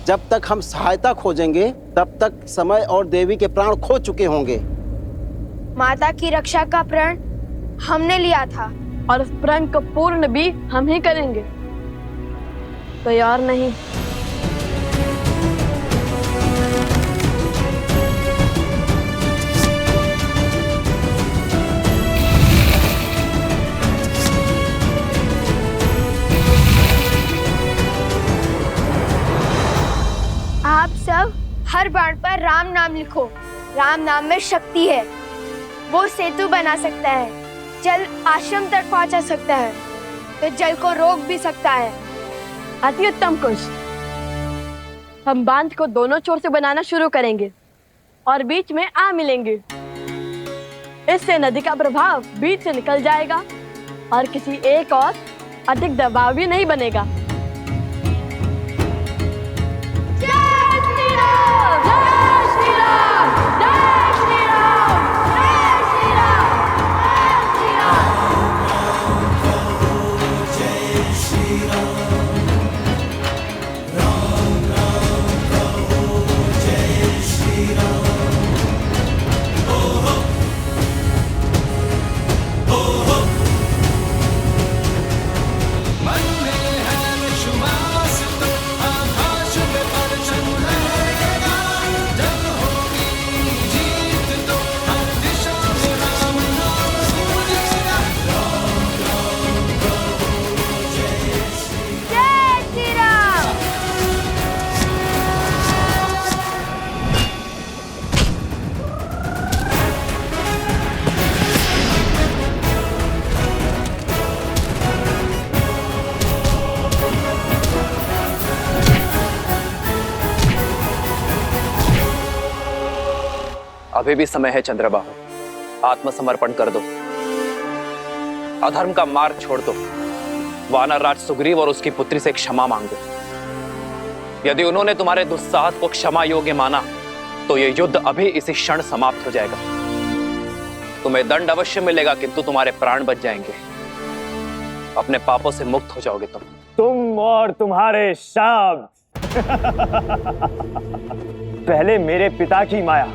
S19: जब तक हम सहायता खोजेंगे तब तक समय और देवी के प्राण खो चुके होंगे।
S2: माता की रक्षा का प्रण हमने लिया था
S1: और उस प्रण को पूर्ण भी हम ही करेंगे, तैयार नहीं।
S2: आप सब हर बाण पर राम नाम लिखो। राम नाम में शक्ति है, वो सेतु बना सकता है, जल आश्रम तक पहुंचा सकता है, तो जल को रोक भी सकता है।
S1: अति उत्तम कुश। हम बांध को दोनों छोर से बनाना शुरू करेंगे और बीच में आ मिलेंगे। इससे नदी का प्रभाव बीच से निकल जाएगा और किसी एक और अधिक दबाव भी नहीं बनेगा।
S3: मन में है
S9: अभी भी समय है चंद्रबाहु, आत्मसमर्पण कर दो, अधर्म का मार्ग छोड़ दो, वानर राज सुग्रीव और उसकी पुत्री से क्षमा मांगो। यदि उन्होंने तुम्हारे दुस्साहस को क्षमा योग्य माना तो ये युद्ध अभी इसी क्षण समाप्त हो जाएगा। तुम्हें दंड अवश्य मिलेगा, किंतु तुम्हारे प्राण बच जाएंगे। अपने पापों से मुक्त हो जाओगे
S7: तुम और तुम्हारे शब्द। पहले मेरे पिता की माया,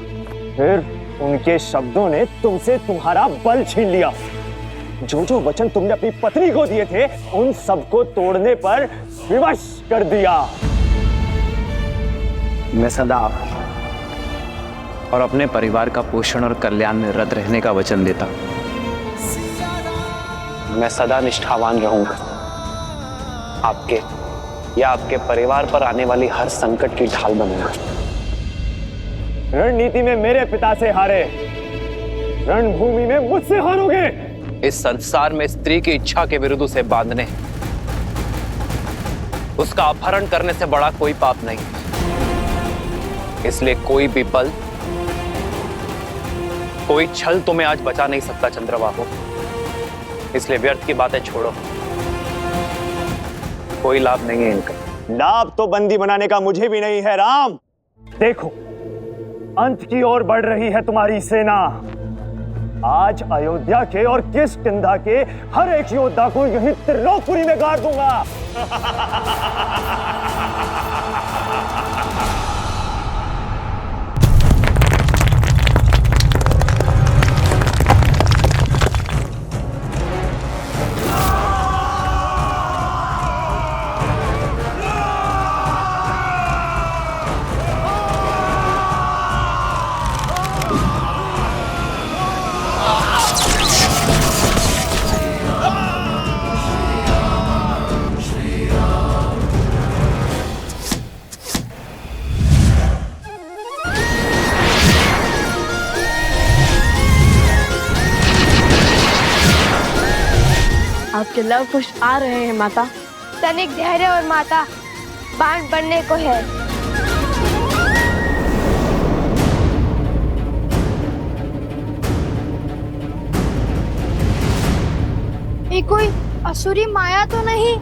S7: फिर उनके शब्दों ने तुमसे तुम्हारा बल छीन लिया। जो जो वचन तुमने अपनी पत्नी को दिए थे, उन सबको तोड़ने पर विवश कर दिया।
S9: मैं सदा और अपने परिवार का पोषण और कल्याण में रत रहने का वचन देता। मैं सदा निष्ठावान रहूंगा, आपके या आपके परिवार पर आने वाली हर संकट की ढाल बनूंगा।
S7: रणनीति में मेरे पिता से हारे, रणभूमि में मुझसे हारोगे।
S9: इस संसार में स्त्री की इच्छा के विरुद्ध उसे बांधने, उसका अपहरण करने से बड़ा कोई पाप नहीं। इसलिए कोई भी बल, कोई छल तुम्हें आज बचा नहीं सकता चंद्रबाहु। इसलिए व्यर्थ की बातें छोड़ो, कोई लाभ नहीं है इनका।
S7: लाभ तो बंदी बनाने का मुझे भी नहीं है राम। देखो, अंत की ओर बढ़ रही है तुम्हारी सेना। आज अयोध्या के और किष्किंधा के हर एक योद्धा को यहीं त्रिलोकपुरी में गाड़ दूंगा।
S1: आपके लव कुश आ रहे हैं माता।
S2: तनिक धैर्य और माता, बाण बनने को है। ये कोई असुरी माया तो नहीं?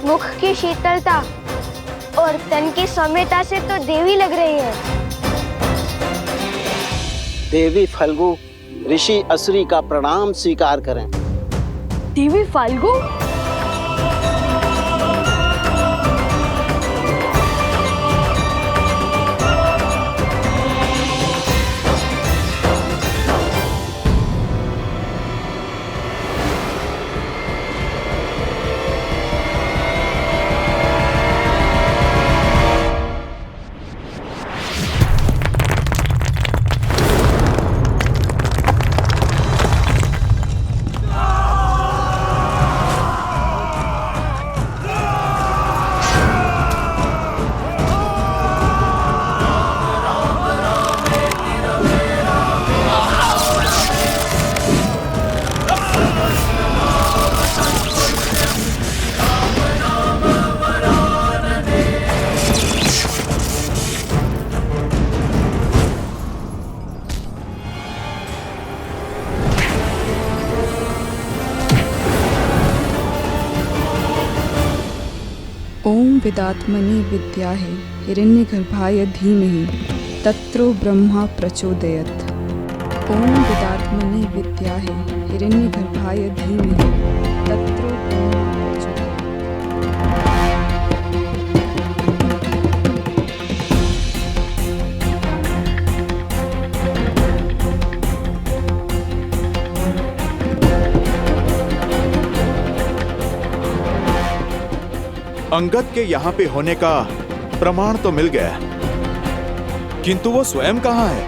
S2: मुख की शीतलता और तन की सौम्यता से तो देवी लग रही है।
S19: देवी फल्गु, ऋषि असुरी का प्रणाम स्वीकार करें।
S1: देवी फाल्गु?
S15: ओम विदात्मनि विद्याहे हिरण्यगर्भाय धीमहि तत्रो ब्रह्मा प्रचोदयत्। ओम विदात्मनि विद्याहे हिरण्यगर्भाय धीमहि तत्रो ब्रह्मा प्रचोदयत्।
S18: अंगद के यहाँ पे होने का प्रमाण तो मिल गया, किंतु वो स्वयं कहाँ है?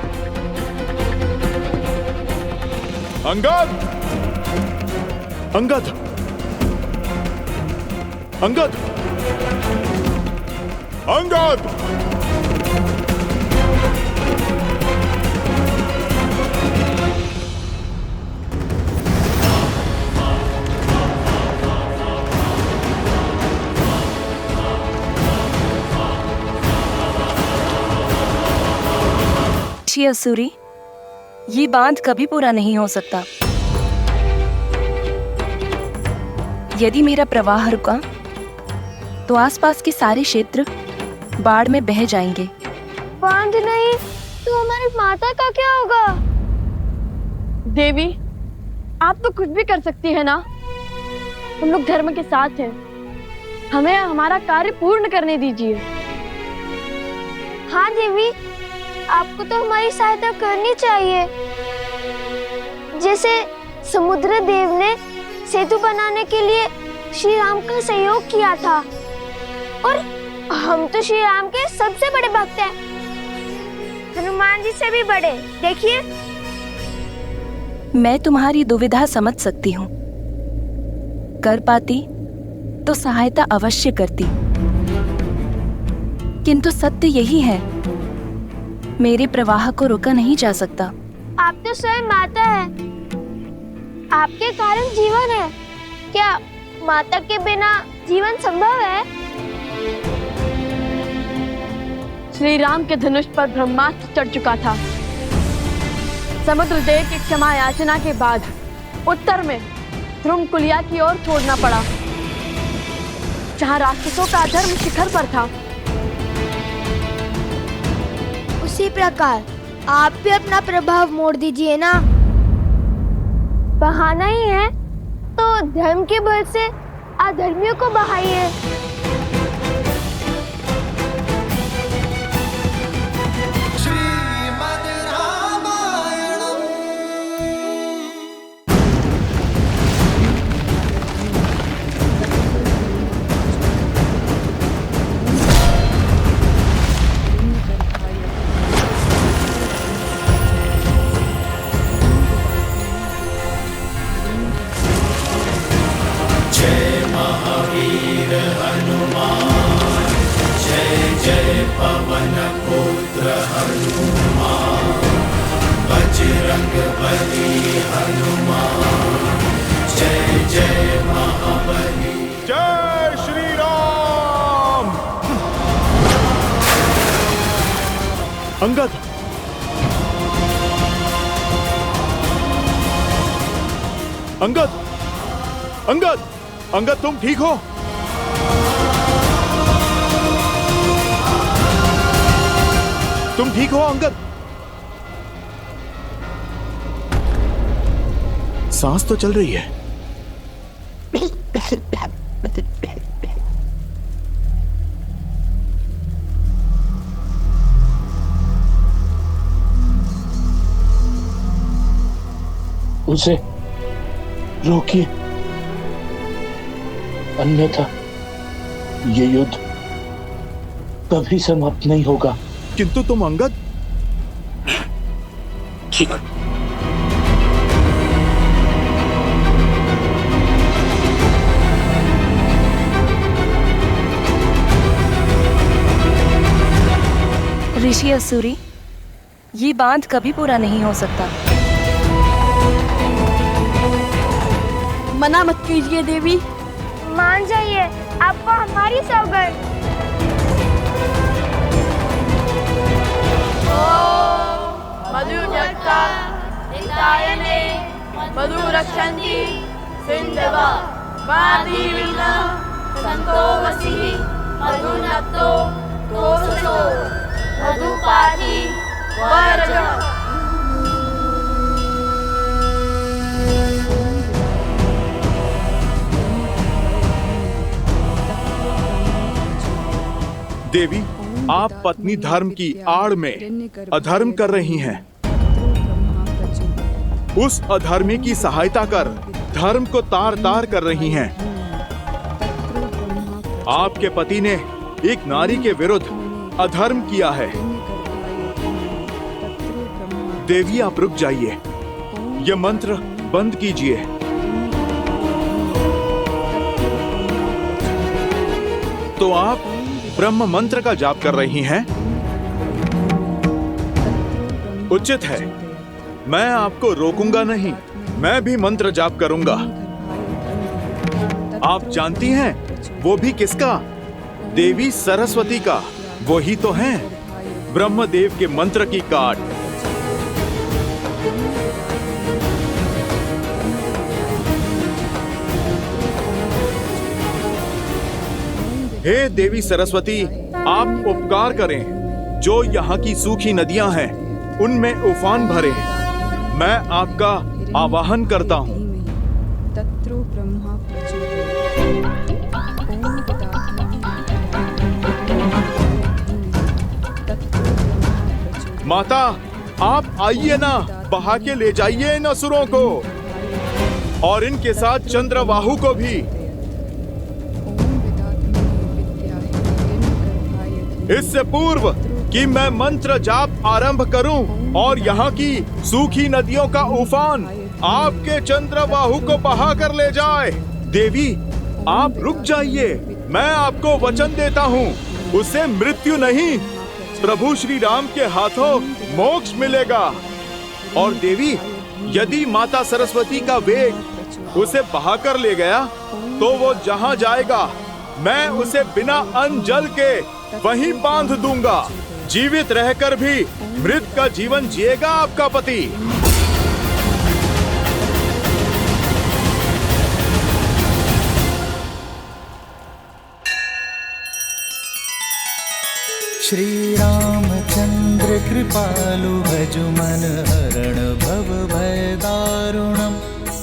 S18: अंगद! अंगद! अंगद! अंगद!
S11: असुरी, ये बांध कभी पूरा नहीं हो सकता। यदि मेरा प्रवाह रुका तो आसपास के सारे क्षेत्र बाढ़ में बह जाएंगे।
S2: बांध नहीं तो हमारी माता का क्या होगा?
S1: देवी, आप तो कुछ भी कर सकती है ना। हम लोग धर्म के साथ हैं, हमें हमारा कार्य पूर्ण करने दीजिए।
S2: हाँ देवी, आपको तो हमारी सहायता करनी चाहिए। जैसे समुद्र देव ने सेतु बनाने के लिए श्री राम का सहयोग किया था, और हम तो श्री राम के सबसे बड़े भक्त हैं, हनुमान जी से भी बड़े। देखिए,
S11: मैं तुम्हारी दुविधा समझ सकती हूँ। कर पाती तो सहायता अवश्य करती, किंतु सत्य यही है, मेरे प्रवाह को रोका नहीं जा सकता।
S2: आप तो स्वयं माता है, आपके कारण जीवन है। क्या माता के बिना जीवन संभव है?
S1: श्री राम के धनुष पर ब्रह्मास्त्र चढ़ चुका था। समुद्र देव की क्षमा याचना के बाद उत्तर में ध्रुमकुलिया की ओर छोड़ना पड़ा, जहाँ राक्षसों का अधर्म शिखर पर था।
S2: उसी प्रकार आप भी अपना प्रभाव मोड़ दीजिए ना। बहाना ही है तो धर्म के बल से अधर्मियों को बहाइए।
S18: जय श्री राम। अंगद, अंगद, अंगद, अंगद, तुम ठीक हो? तुम ठीक हो अंगद? सांस तो चल रही है।
S5: उसे रोकिए, अन्यथा ये युद्ध कभी समाप्त नहीं होगा।
S18: किंतु तुम अंगद?
S11: ऋषि असुरी, ये बांध कभी पूरा नहीं हो सकता।
S1: मना मत कीजिए देवी।
S2: मान जाइए, आपको हमारी सौगंध।
S1: मधुजक्ता नितायने मधु रक्षन्ति सिंधवा वादीविना संतोवसी मधुनक्तो तोषो मधुपाठी वरजन।
S18: देवी, आप पत्नी धर्म की आड़ में अधर्म कर रही हैं। उस अधर्मी की सहायता कर धर्म को तार तार कर रही हैं। आपके पति ने एक नारी के विरुद्ध अधर्म किया है। देवी आप रुक जाइए, ये मंत्र बंद कीजिए। तो आप ब्रह्म मंत्र का जाप कर रही हैं? उचित है, मैं आपको रोकूंगा नहीं, मैं भी मंत्र जाप करूंगा। आप जानती हैं वो भी किसका? देवी सरस्वती का। वही तो हैं ब्रह्मदेव के मंत्र की काट। हे देवी सरस्वती, आप उपकार करें, जो यहाँ की सूखी नदियां हैं उनमें उफान भरे। मैं आपका आवाहन करता हूँ।
S15: तत्रो ब्रह्मा
S18: माता, आप आइए ना, बहा के ले जाइए इन असुरों को और इनके साथ चंद्रबाहु को भी। इससे पूर्व कि मैं मंत्र जाप आरंभ करूं और यहाँ की सूखी नदियों का उफान आपके चंद्रबाहु को बहा कर ले जाए। देवी आप रुक जाइए, मैं आपको वचन देता हूँ, उसे मृत्यु नहीं, प्रभु श्री राम के हाथों मोक्ष मिलेगा। और देवी, यदि माता सरस्वती का वेग उसे बहा कर ले गया तो वो जहाँ जाएगा मैं उसे बिना अन्न जल के वहीं बांध दूंगा। जीवित रहकर भी मृत का जीवन जिएगा आपका पति।
S3: श्री रामचंद्र कृपालु भजु मन हरण भव भय दारुणम।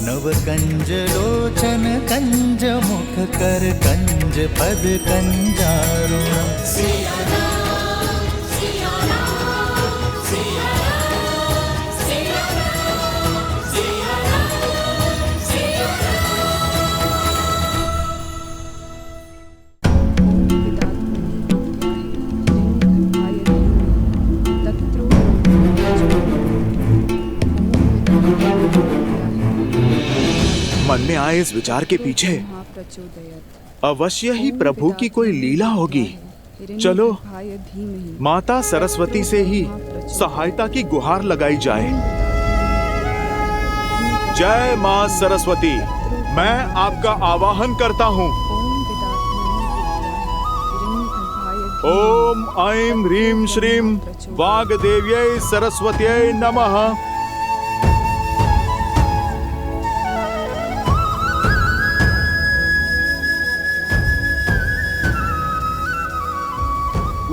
S3: नव कंज लोचन कंज मुख कर कंज पद कंजारुणम।
S18: मन में आए इस विचार के पीछे अवश्य ही प्रभु की कोई लीला होगी। चलो माता सरस्वती से ही सहायता की गुहार लगाई जाए। जय मां सरस्वती, मैं आपका आवाहन करता हूँ। ओम ऐं ह्रीं श्रीं वाग्देव्यै सरस्वत्यै नमः।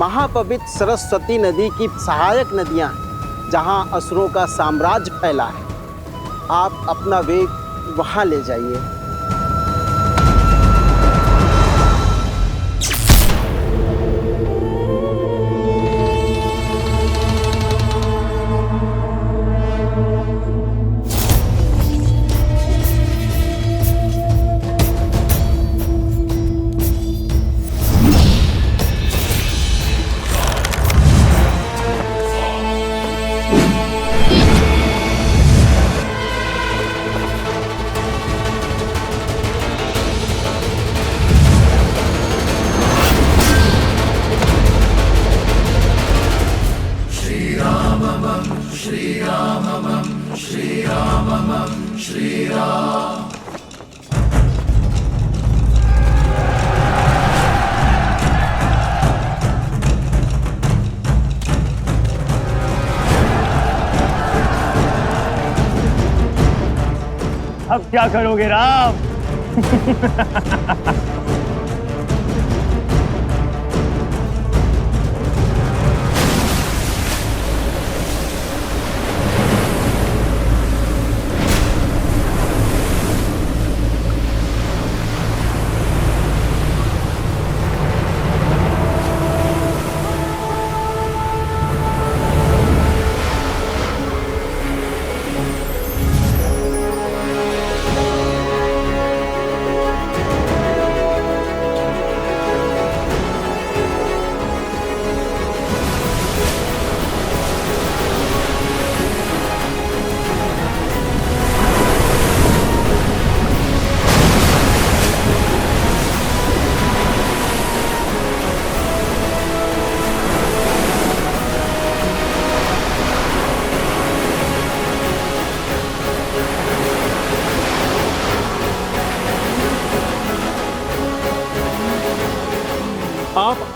S19: महापवित्र सरस्वती नदी की सहायक नदियां हैं, जहां असुरों का साम्राज्य फैला है। आप अपना वेग वहां ले जाइए।
S7: अब क्या करोगे राम?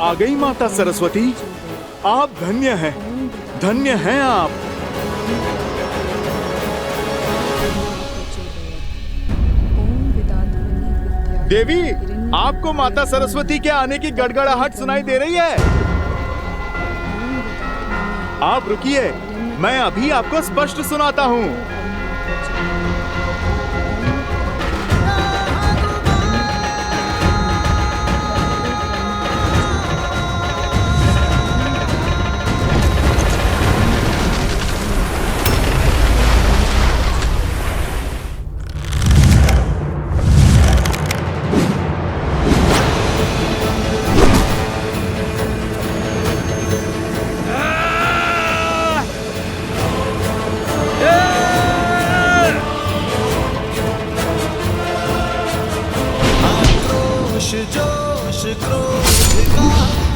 S18: आ गई माता सरस्वती। आप धन्य हैं आप। देवी, आपको माता सरस्वती के आने की गड़गड़ाहट सुनाई दे रही है? आप रुकिए, मैं अभी आपको स्पष्ट सुनाता हूँ।
S3: जोश क्रोध का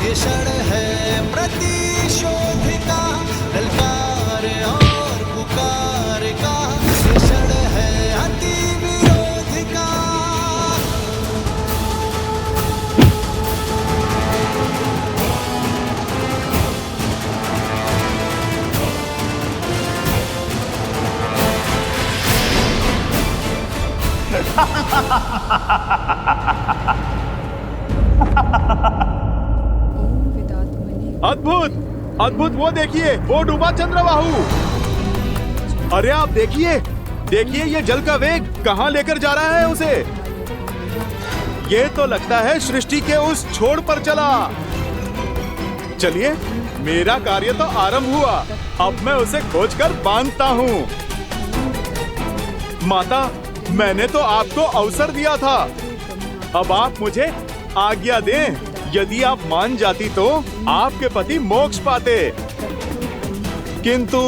S3: ये क्षण है प्रतिशोध का, ललकार और पुकार का ये क्षण है अति विरोध का।
S18: अद्भुत अद्भुत, वो देखिए, वो डूबा चंद्रबाहु। अरे आप देखिए देखिए, ये जल का वेग कहाँ लेकर जा रहा है उसे। ये तो लगता है सृष्टि के उस छोर पर चला। चलिए, मेरा कार्य तो आरंभ हुआ, अब मैं उसे खोजकर बांधता हूँ। माता, मैंने तो आपको अवसर दिया था, अब आप मुझे आज्ञा दें। यदि आप मान जाती तो आपके पति मोक्ष पाते, किंतु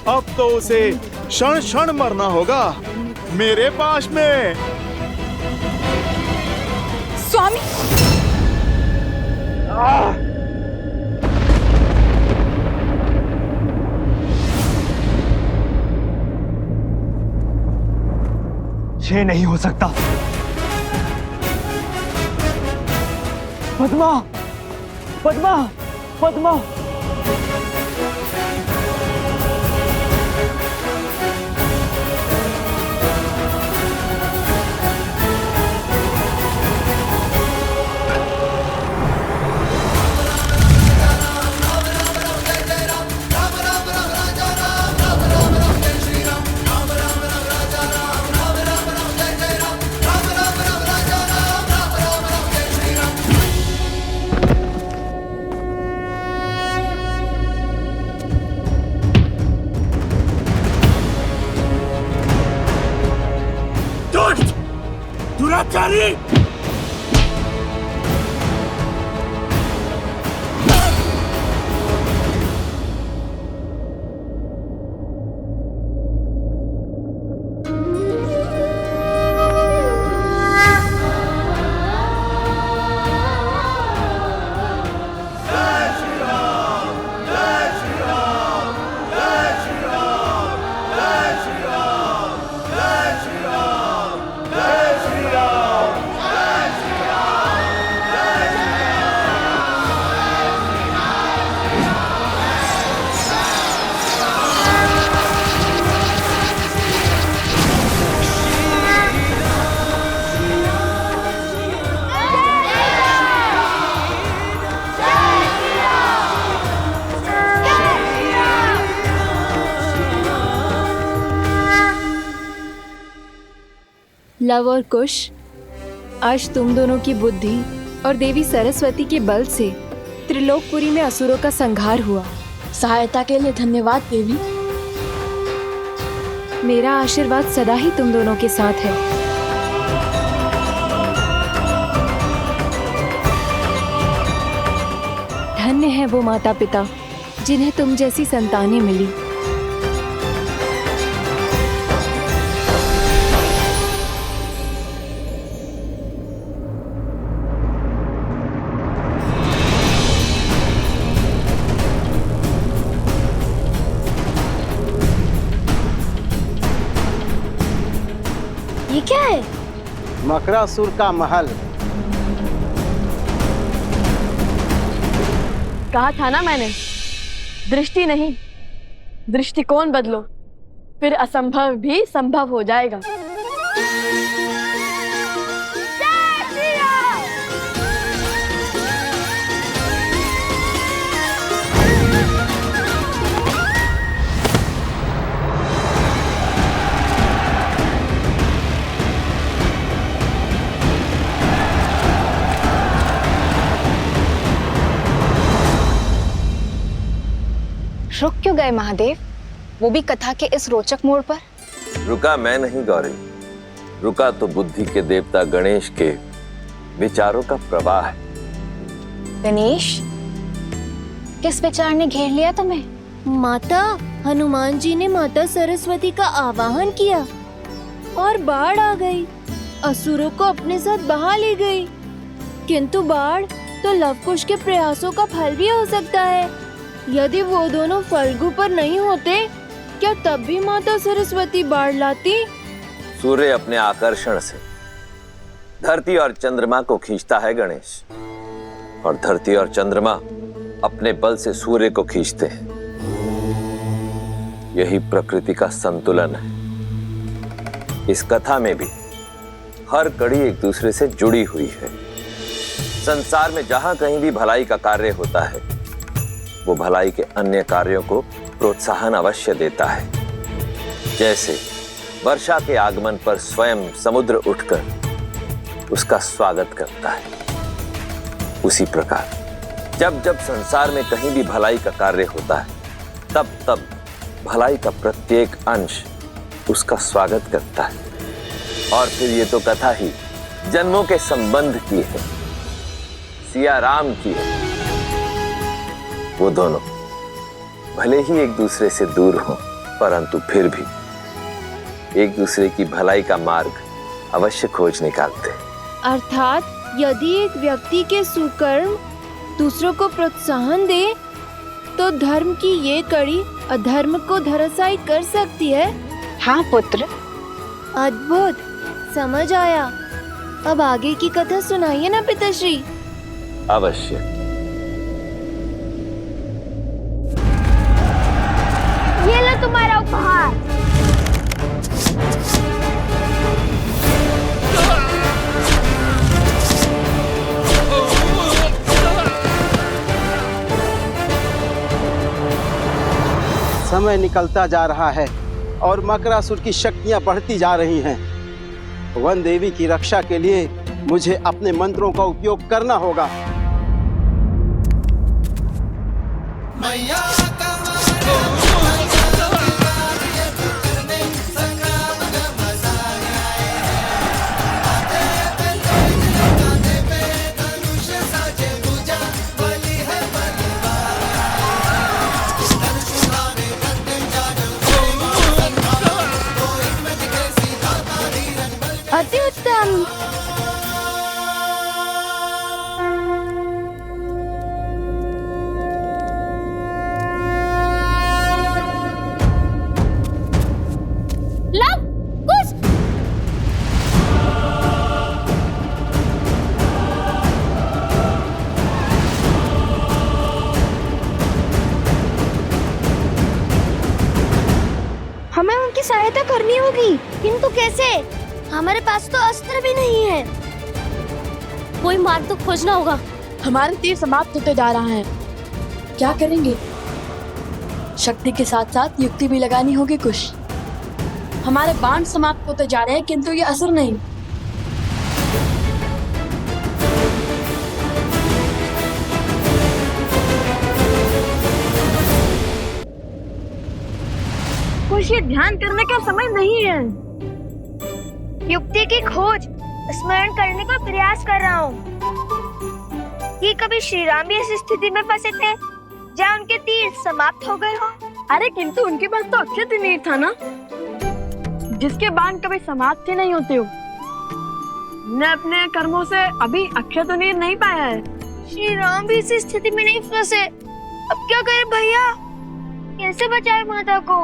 S18: अब तो उसे क्षण क्षण मरना होगा मेरे पास में।
S11: स्वामी,
S7: ये नहीं हो सकता। पद्मा, पद्मा, पद्मा।
S3: दुराचारी!
S11: लव और कुश, आज तुम दोनों की बुद्धि और देवी सरस्वती के बल से त्रिलोकपुरी में असुरों का संहार हुआ।
S1: सहायता के लिए धन्यवाद देवी।
S11: मेरा आशीर्वाद सदा ही तुम दोनों के साथ है। धन्य है वो माता पिता जिन्हें तुम जैसी संतानें मिली।
S2: ये क्या है?
S19: मकरासुर का महल।
S1: कहा था ना मैंने, दृष्टि नहीं दृष्टिकोण बदलो, फिर असंभव भी संभव हो जाएगा।
S21: रुक क्यों गए महादेव, वो भी कथा के इस रोचक मोड़ पर?
S17: रुका मैं नहीं गौरी, रुका तो बुद्धि के देवता गणेश के विचारों का प्रवाह है।
S21: गणेश, किस विचार ने घेर लिया तुम्हें?
S20: माता, हनुमान जी ने माता सरस्वती का आवाहन किया और बाढ़ आ गई, असुरों को अपने साथ बहा ले गई। किंतु बाढ़ तो लवकुश के प्रयासों का फल भी हो सकता है। यदि वो दोनों फल्गु पर नहीं होते, क्या तब भी माता सरस्वती बाढ़ लाती?
S17: सूर्य अपने आकर्षण से धरती और चंद्रमा को खींचता है गणेश, और धरती और चंद्रमा अपने बल से सूर्य को खींचते हैं। यही प्रकृति का संतुलन है। इस कथा में भी हर कड़ी एक दूसरे से जुड़ी हुई है। संसार में जहां कहीं भी भलाई का कार्य होता है, वो भलाई के अन्य कार्यों को प्रोत्साहन अवश्य देता है। जैसे वर्षा के आगमन पर स्वयं समुद्र उठकर उसका स्वागत करता है, उसी प्रकार जब जब संसार में कहीं भी भलाई का कार्य होता है, तब तब भलाई का प्रत्येक अंश उसका स्वागत करता है। और फिर ये तो कथा ही जन्मों के संबंध की है, सिया राम की है। वो दोनों भले ही एक दूसरे से दूर हों, परंतु फिर भी एक दूसरे की भलाई का मार्ग अवश्य खोज निकालते।
S20: अर्थात यदि एक व्यक्ति के सुकर्म दूसरों को प्रोत्साहन दे, तो धर्म की ये कड़ी अधर्म को धराशायी कर सकती है।
S21: हाँ पुत्र।
S20: अद्भुत, समझ आया। अब आगे की कथा सुनाइए ना पिताश्री।
S17: अवश्य।
S2: ये लो तुम्हारा उपहार।
S19: समय निकलता जा रहा है और मकरासुर की शक्तियां बढ़ती जा रही हैं। वन देवी की रक्षा के लिए मुझे अपने मंत्रों का उपयोग करना होगा।
S2: अति उत्तम।
S20: लव कुछ
S2: हमें उनकी सहायता करनी होगी, किंतु कैसे? हमारे पास तो अस्त्र भी नहीं है। कोई मार्ग तो खोजना होगा।
S1: हमारे तीर समाप्त होते जा रहा है, क्या करेंगे? शक्ति के साथ साथ युक्ति भी लगानी होगी कुछ। हमारे बाण समाप्त होते जा रहे हैं, किंतु ये असर नहीं। कुछ ये ध्यान करने का समय नहीं है।
S2: युक्ति की खोज स्मरण करने का प्रयास कर रहा हूँ। कि कभी श्री राम भी इस स्थिति में फंसे थे जहाँ उनके तीर समाप्त हो गए हो।
S1: अरे किंतु उनके पास तो अक्षय तीर था ना, जिसके बाण कभी समाप्त ही नहीं होते हो। ने अपने कर्मों से अभी अक्षय तीर नहीं पाया है।
S2: श्री राम भी इस स्थिति में नहीं फंसे, अब क्या करें भैया? कैसे बचाए माता को?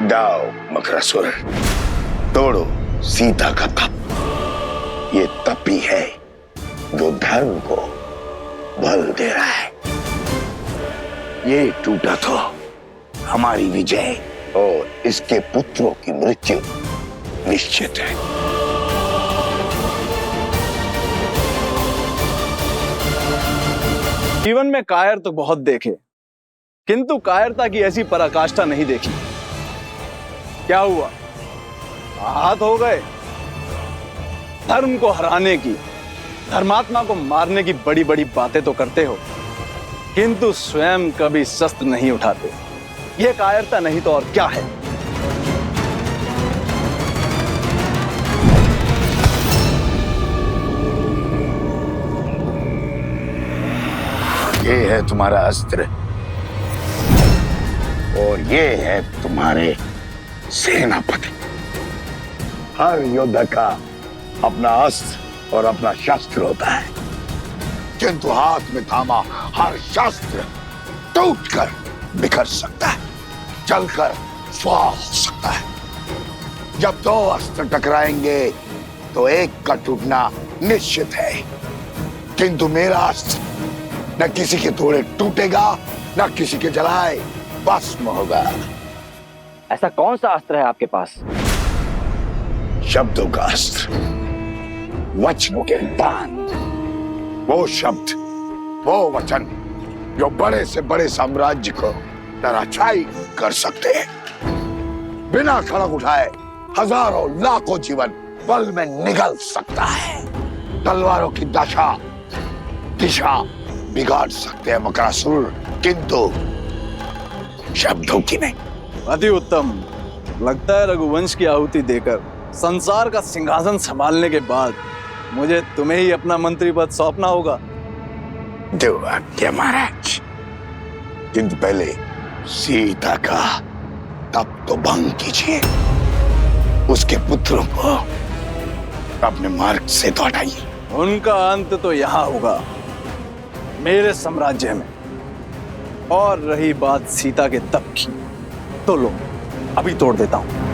S6: जाओ मकरासुर, तोड़ो सीता का तप। ये तप ही है जो धर्म को बल दे रहा है। ये टूटा तो हमारी विजय और इसके पुत्रों की मृत्यु निश्चित है।
S13: जीवन में कायर तो बहुत देखे, किंतु कायरता की ऐसी पराकाष्ठा नहीं देखी। क्या हुआ? हाथ हो गए। धर्म को हराने की, धर्मात्मा को मारने की बड़ी बड़ी बातें तो करते हो, किंतु स्वयं कभी शस्त्र नहीं उठाते। यह कायरता नहीं तो और क्या है?
S6: ये है तुम्हारा अस्त्र और ये है तुम्हारे सेनापति। हर योद्धा का अपना अस्त्र और अपना शस्त्र होता है, किंतु हाथ में थामा हर शस्त्र टूटकर बिखर सकता है, जलकर स्वाह हो सकता है। जब दो अस्त्र टकराएंगे तो एक का टूटना निश्चित है, किंतु मेरा अस्त्र न किसी के थोड़े टूटेगा, न किसी के जलाए भस्म होगा।
S12: ऐसा कौन सा अस्त्र है आपके पास?
S6: शब्दों का अस्त्र, वचनों के बाण। वो शब्द, वो वचन जो बड़े से बड़े साम्राज्य को धराशायी कर सकते हैं। बिना खड़ग उठाए हजारों लाखों जीवन पल में निगल सकता है। तलवारों की दिशा बिगाड़ सकते हैं मकरासुर, किंतु शब्दों की नहीं।
S13: अति उत्तम। लगता है रघुवंश की आहुति देकर संसार का सिंहासन संभालने के बाद मुझे तुम्हें ही अपना मंत्री पद सौंपना होगा।
S6: देव आज्ञा महाराज, किंतु पहले सीता का तप तो भंग कीजिए। उसके पुत्रों को अपने मार्ग से तो हटाइए।
S13: उनका अंत तो यहाँ होगा, मेरे साम्राज्य में। और रही बात सीता के तप की, तो लो अभी तोड़ देता हूं।